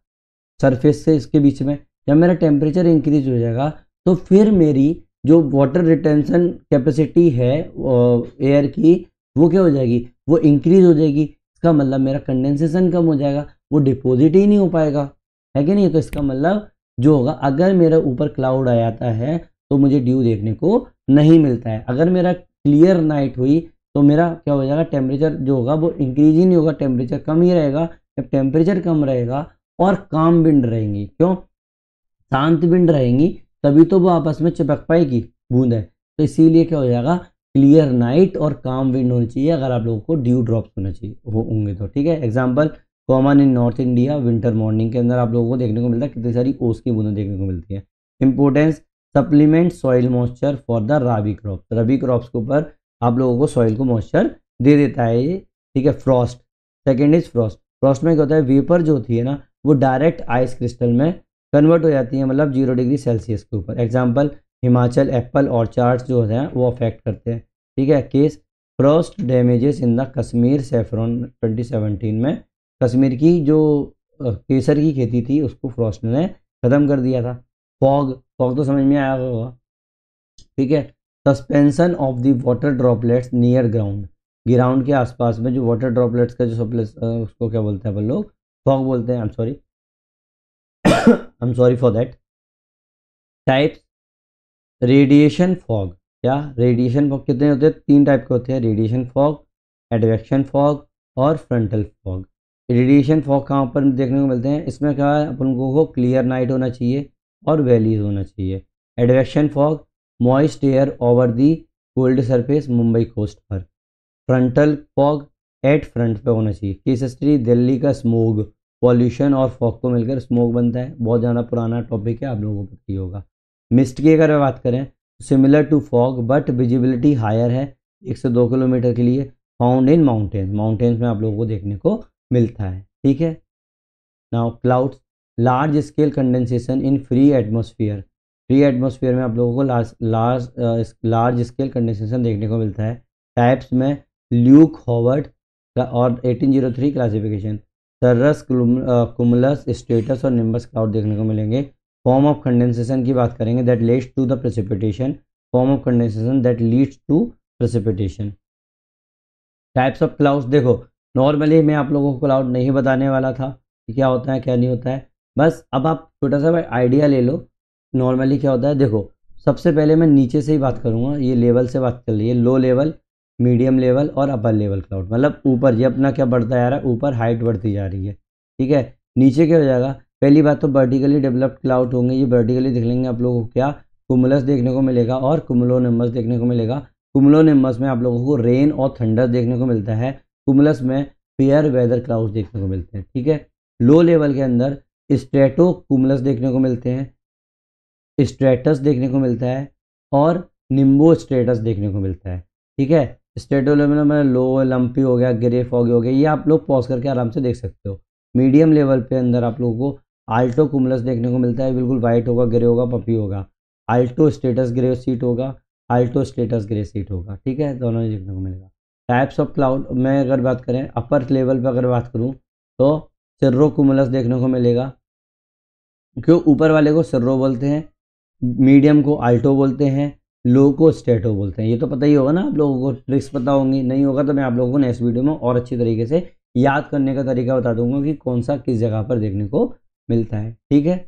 सरफेस से इसके बीच में। जब मेरा टेम्परेचर इंक्रीज हो जाएगा तो फिर मेरी जो वाटर रिटेंशन कैपेसिटी है एयर की, वो क्या हो जाएगी? वो इंक्रीज हो जाएगी। इसका मतलब मेरा कंडेंसेशन कम हो जाएगा, वो डिपॉजिट ही नहीं हो पाएगा, है कि नहीं? तो इसका मतलब जो होगा, अगर मेरा ऊपर क्लाउड आ जाता है तो मुझे ड्यू देखने को नहीं मिलता है। अगर मेरा क्लियर नाइट हुई तो मेरा क्या हो जाएगा? टेम्परेचर जो होगा वो इंक्रीज ही नहीं होगा, टेम्परेचर कम ही रहेगा। जब टेम्परेचर कम रहेगा और काम विंड रहेंगी, क्यों शांत विंड रहेंगी, तभी तो वो आपस में चिपक पाएगी बूंद है। तो इसीलिए क्या हो जाएगा? क्लियर नाइट और काम विंड होनी चाहिए अगर आप लोगों को ड्यू ड्रॉप्स होना चाहिए होंगे तो, ठीक है। Example common in north India, winter morning के अंदर आप लोगों को देखने को मिलता है कितनी सारी ओस की बूंदें देखने को मिलती है। Importance supplement soil moisture for the rabi crop, rabi crops के ऊपर आप लोगों को सॉइल को मॉइस्चर दे देता है ये, ठीक है। Frost, second is Frost. Frost में क्या होता है? वेपर जो होती है ना, वो डायरेक्ट आइस क्रिस्टल में कन्वर्ट हो जाती है, मतलब 0 डिग्री सेल्सियस के ऊपर। एग्जाम्पल हिमाचल एप्पल ऑर्चार्ड्स जो होते हैं वो अफेक्ट करते हैं, ठीक है। Case Frost damages in the Kashmir saffron 2017 में कश्मीर की जो केसर की खेती थी उसको फ्रॉस्ट ने ख़त्म कर दिया था। फॉग, फॉग तो समझ में आया होगा, ठीक है। Suspension of the water droplets near ground, ground के आसपास में जो वाटर ड्रॉपलेट्स का जो उसको क्या बोलते हैं अपन लोग? फॉग बोलते हैं। आई am sorry for that. Types, radiation fog. क्या रेडिएशन फॉग कितने होते हैं? 3 टाइप के होते हैं, रेडिएशन फॉग, एडवेक्शन फॉग और फ्रंटल फॉग। रेडिएशन फॉग कहाँ पर देखने को मिलते हैं? इसमें क्या है, अपन को क्लियर नाइट होना चाहिए और वैलीज होना चाहिए। Advection fog moist air over the cold surface, Mumbai coast पर। फ्रंटल फॉग एट फ्रंट पे होना चाहिए। केस हिस्ट्री, दिल्ली का स्मोग, पॉल्यूशन और फॉग को मिलकर स्मोक बनता है। बहुत ज़्यादा पुराना टॉपिक है, आप लोगों को पता ही होगा। मिस्ट की अगर बात करें, similar to fog but visibility higher है 1 से 2 किलोमीटर के लिए। फाउंड इन माउंटेन, माउंटेन्स में आप लोगों को देखने को मिलता है, ठीक है। Now clouds, large scale condensation in free atmosphere. Free atmosphere में आप लोगों को लार्ज स्केल कंडेंसेशन देखने को मिलता है। टाइप्स में ल्यूक हॉवर्ड और 1803 क्लासिफिकेशन, सर्रस, कुमुलस, स्टेटस और निम्बस क्लाउड देखने को मिलेंगे। फॉर्म ऑफ कंडेंसेशन की बात करेंगे, that leads to the precipitation. Form of condensation that leads to precipitation. Types of clouds, देखो नॉर्मली मैं आप लोगों को क्लाउड नहीं बताने वाला था कि क्या होता है क्या नहीं होता है, बस अब आप छोटा सा आइडिया ले लो नॉर्मली क्या होता है। देखो सबसे पहले मैं नीचे से ही बात करूँगा, ये लेवल से बात चल रही है, लो लेवल, मीडियम लेवल और अपर लेवल क्लाउड। मतलब ऊपर ये अपना क्या बढ़ता जा रहा है, ऊपर हाइट बढ़ती जा रही है, ठीक है। नीचे क्या हो जाएगा? पहली बात तो वर्टिकली डेवलप्ड क्लाउड होंगे, ये वर्टिकली दिख लेंगे आप लोगों को, क्या कुमुलस देखने को मिलेगा और कुमुलोनिम्बस देखने को मिलेगा। कुमुलोनिम्बस में आप लोगों को रेन और थंडर देखने को मिलता है। कुमुलस में फेयर वेदर क्लाउड्स देखने को मिलते हैं, ठीक है। लो लेवल के अंदर स्ट्रेटो कुमुलस देखने को मिलते हैं, स्ट्रेटस देखने को मिलता है और निम्बो स्टेटस देखने को मिलता है। ठीक है, स्टेटो लेवल में लो, लंपी हो गया, ग्रे फॉगी हो गया, ये आप लोग पॉज करके आराम से देख सकते हो। मीडियम लेवल पे अंदर आप लोगों को आल्टो कुमुलस देखने को मिलता है, बिल्कुल वाइट होगा, ग्रे होगा, पपी होगा। आल्टो स्टेटस ग्रे सीट होगा, आल्टो स्टेटस ग्रे सीट होगा। ठीक है, दोनों ही देखने को मिलेगा। टाइप्स ऑफ क्लाउड में अगर बात करें, अपर लेवल पे अगर बात करूं तो सर्रो कुमुलस देखने को मिलेगा, क्यों ऊपर वाले को सर्रो बोलते हैं, मीडियम को आल्टो बोलते हैं, लो को स्टेटो बोलते हैं। ये तो पता ही होगा ना आप लोगों को, ट्रिक्स पता होंगी, नहीं होगा तो मैं आप लोगों को नेक्स्ट वीडियो में और अच्छी तरीके से याद करने का तरीका बता दूंगा कि कौन सा किस जगह पर देखने को मिलता है। ठीक है,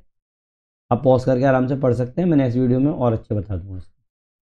आप पॉज करके आराम से पढ़ सकते हैं, मैं नेक्स्ट वीडियो में और अच्छे बता दूंगा।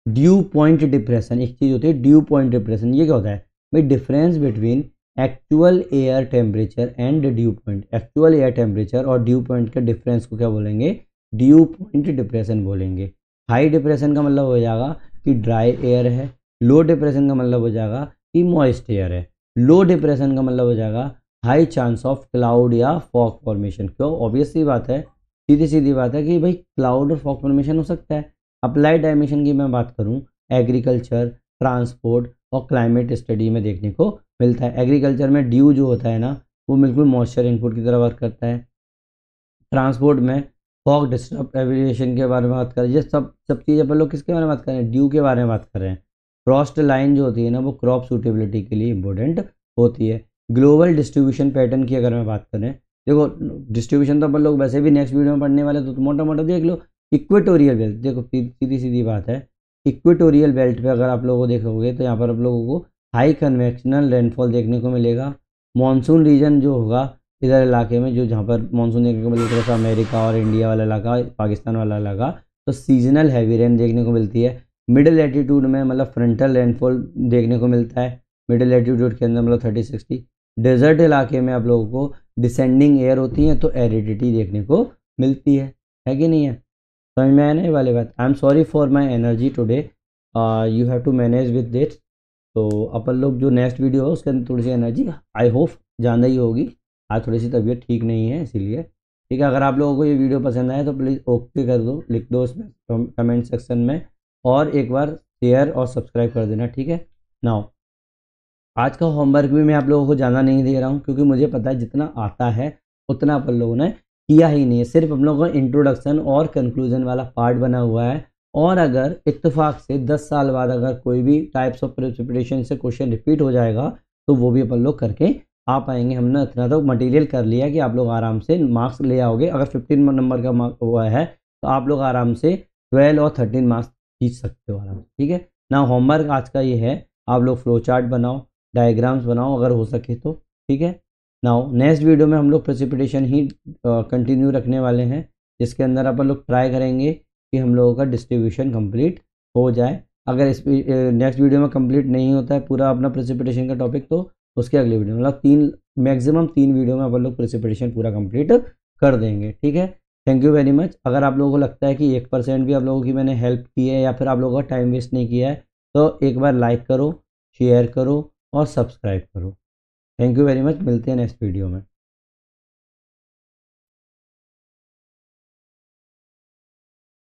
ड्यू पॉइंट डिप्रेशन, एक चीज़ होती है ड्यू पॉइंट डिप्रेशन। ये क्या होता है भाई? Difference between actual air temperature and due point. Actual air temperature और ड्यू पॉइंट के डिफरेंस को क्या बोलेंगे? ड्यू पॉइंट डिप्रेशन बोलेंगे। हाई डिप्रेशन का मतलब हो जाएगा कि ड्राई एयर है, लो डिप्रेशन का मतलब हो जाएगा कि मॉइस्ट एयर है, लो डिप्रेशन का मतलब हो जाएगा हाई चांस ऑफ क्लाउड या फॉग फॉर्मेशन। क्यों? ऑब्वियस सी बात है, सीधी सीधी बात है कि भाई क्लाउड और फॉग फॉर्मेशन हो सकता है। अप्लाइड डायमेंशन की मैं बात करूं, एग्रीकल्चर, ट्रांसपोर्ट और क्लाइमेट स्टडी में देखने को मिलता है। एग्रीकल्चर में ड्यू जो होता है ना, वो बिल्कुल मॉइस्चर इनपुट की तरह वर्क करता है। ट्रांसपोर्ट में फॉग डिस्टर्ब एविएशन के बारे में बात करें, ये सब सब चीज़ अपन लोग किसके बारे में बात कर रहे हैं? ड्यू के बारे में बात कर रहे हैं। फ्रॉस्ट लाइन जो होती है ना, वो क्रॉप सूटेबिलिटी के लिए इंपॉर्टेंट होती है। ग्लोबल डिस्ट्रीब्यूशन पैटर्न की अगर मैं बात करें, देखो डिस्ट्रीब्यूशन तो अपन लोग वैसे भी नेक्स्ट वीडियो में पढ़ने वाले, तो मोटा मोटा देख लो। इक्वेटोरियल बेल्ट, देखो सीधी सीधी बात है, इक्वेटोरियल बेल्ट पे अगर आप लोगों को देखोगे तो यहाँ पर आप लोगों को हाई कन्वेक्शनल रेनफॉल देखने को मिलेगा। मानसून रीजन जो होगा इधर इलाके में, जो जहाँ पर मानसून देखने को मिलता है, जैसा अमेरिका और इंडिया वाला इलाका, पाकिस्तान वाला इलाका, तो सीजनल हैवी रेन देखने को मिलती है। मिडिल एटीट्यूड में मतलब फ्रंटल रेनफॉल देखने को मिलता है, मिडिल एटीट्यूड के अंदर मतलब 30-60। डेजर्ट इलाके में आप लोगों को डिसेंडिंग एयर होती है, तो एरिडिटी देखने को मिलती है कि नहीं है? समझ में आया ना ये वाली बात? I am sorry for my energy today, you have to manage with this. तो अपन लोग जो नेक्स्ट वीडियो है उसके अंदर थोड़ी सी एनर्जी आई होप ज़्यादा ही होगी। आज थोड़ी सी तबीयत ठीक नहीं है इसीलिए। ठीक है, अगर आप लोगों को ये वीडियो पसंद आए तो प्लीज़ ओके कर दो, लिख दो उसमें कमेंट सेक्शन में, और एक बार शेयर और सब्सक्राइब कर देना। ठीक है, नाउ आज का होमवर्क भी मैं आप लोगों को ज़्यादा नहीं दे रहा हूँ, क्योंकि मुझे पता है जितना आता है उतना अपन लोगों ने किया ही नहीं है। सिर्फ हम लोगों का इंट्रोडक्शन और कंक्लूजन वाला पार्ट बना हुआ है। और अगर इत्तेफाक से 10 साल बाद अगर कोई भी टाइप्स ऑफ प्रेसिपिटेशन से क्वेश्चन रिपीट हो जाएगा तो वो भी अपन लोग करके आ पाएंगे। हमने इतना तो मटेरियल कर लिया कि आप लोग आराम से मार्क्स ले आओगे। अगर 15 नंबर का मार्क हुआ है तो आप लोग आराम से 12 और 13 मार्क्स खींच सकते हो आराम से। ठीक है ना, होमवर्क आज का ये है, आप लोग फ्लो चार्ट बनाओ, डायग्राम्स बनाओ अगर हो सके तो। ठीक है, नाउ नेक्स्ट वीडियो में हम लोग प्रेसिपिटेशन ही कंटिन्यू रखने वाले हैं, जिसके अंदर अपन लोग ट्राई करेंगे कि हम लोगों का डिस्ट्रीब्यूशन कंप्लीट हो जाए। अगर इस नेक्स्ट वीडियो में कंप्लीट नहीं होता है पूरा अपना प्रेसिपिटेशन का टॉपिक, तो उसके अगले वीडियो मतलब मैक्सिमम 3 वीडियो में अपन लोग प्रेसिपिटेशन पूरा कंप्लीट कर देंगे। ठीक है, थैंक यू वेरी मच। अगर आप लोगों को लगता है कि 1% भी आप लोगों की मैंने हेल्प की है या फिर आप लोगों का टाइम वेस्ट नहीं किया है, तो एक बार लाइक करो, शेयर करो और सब्सक्राइब करो। थैंक यू वेरी मच, मिलते हैं नेक्स्ट वीडियो में।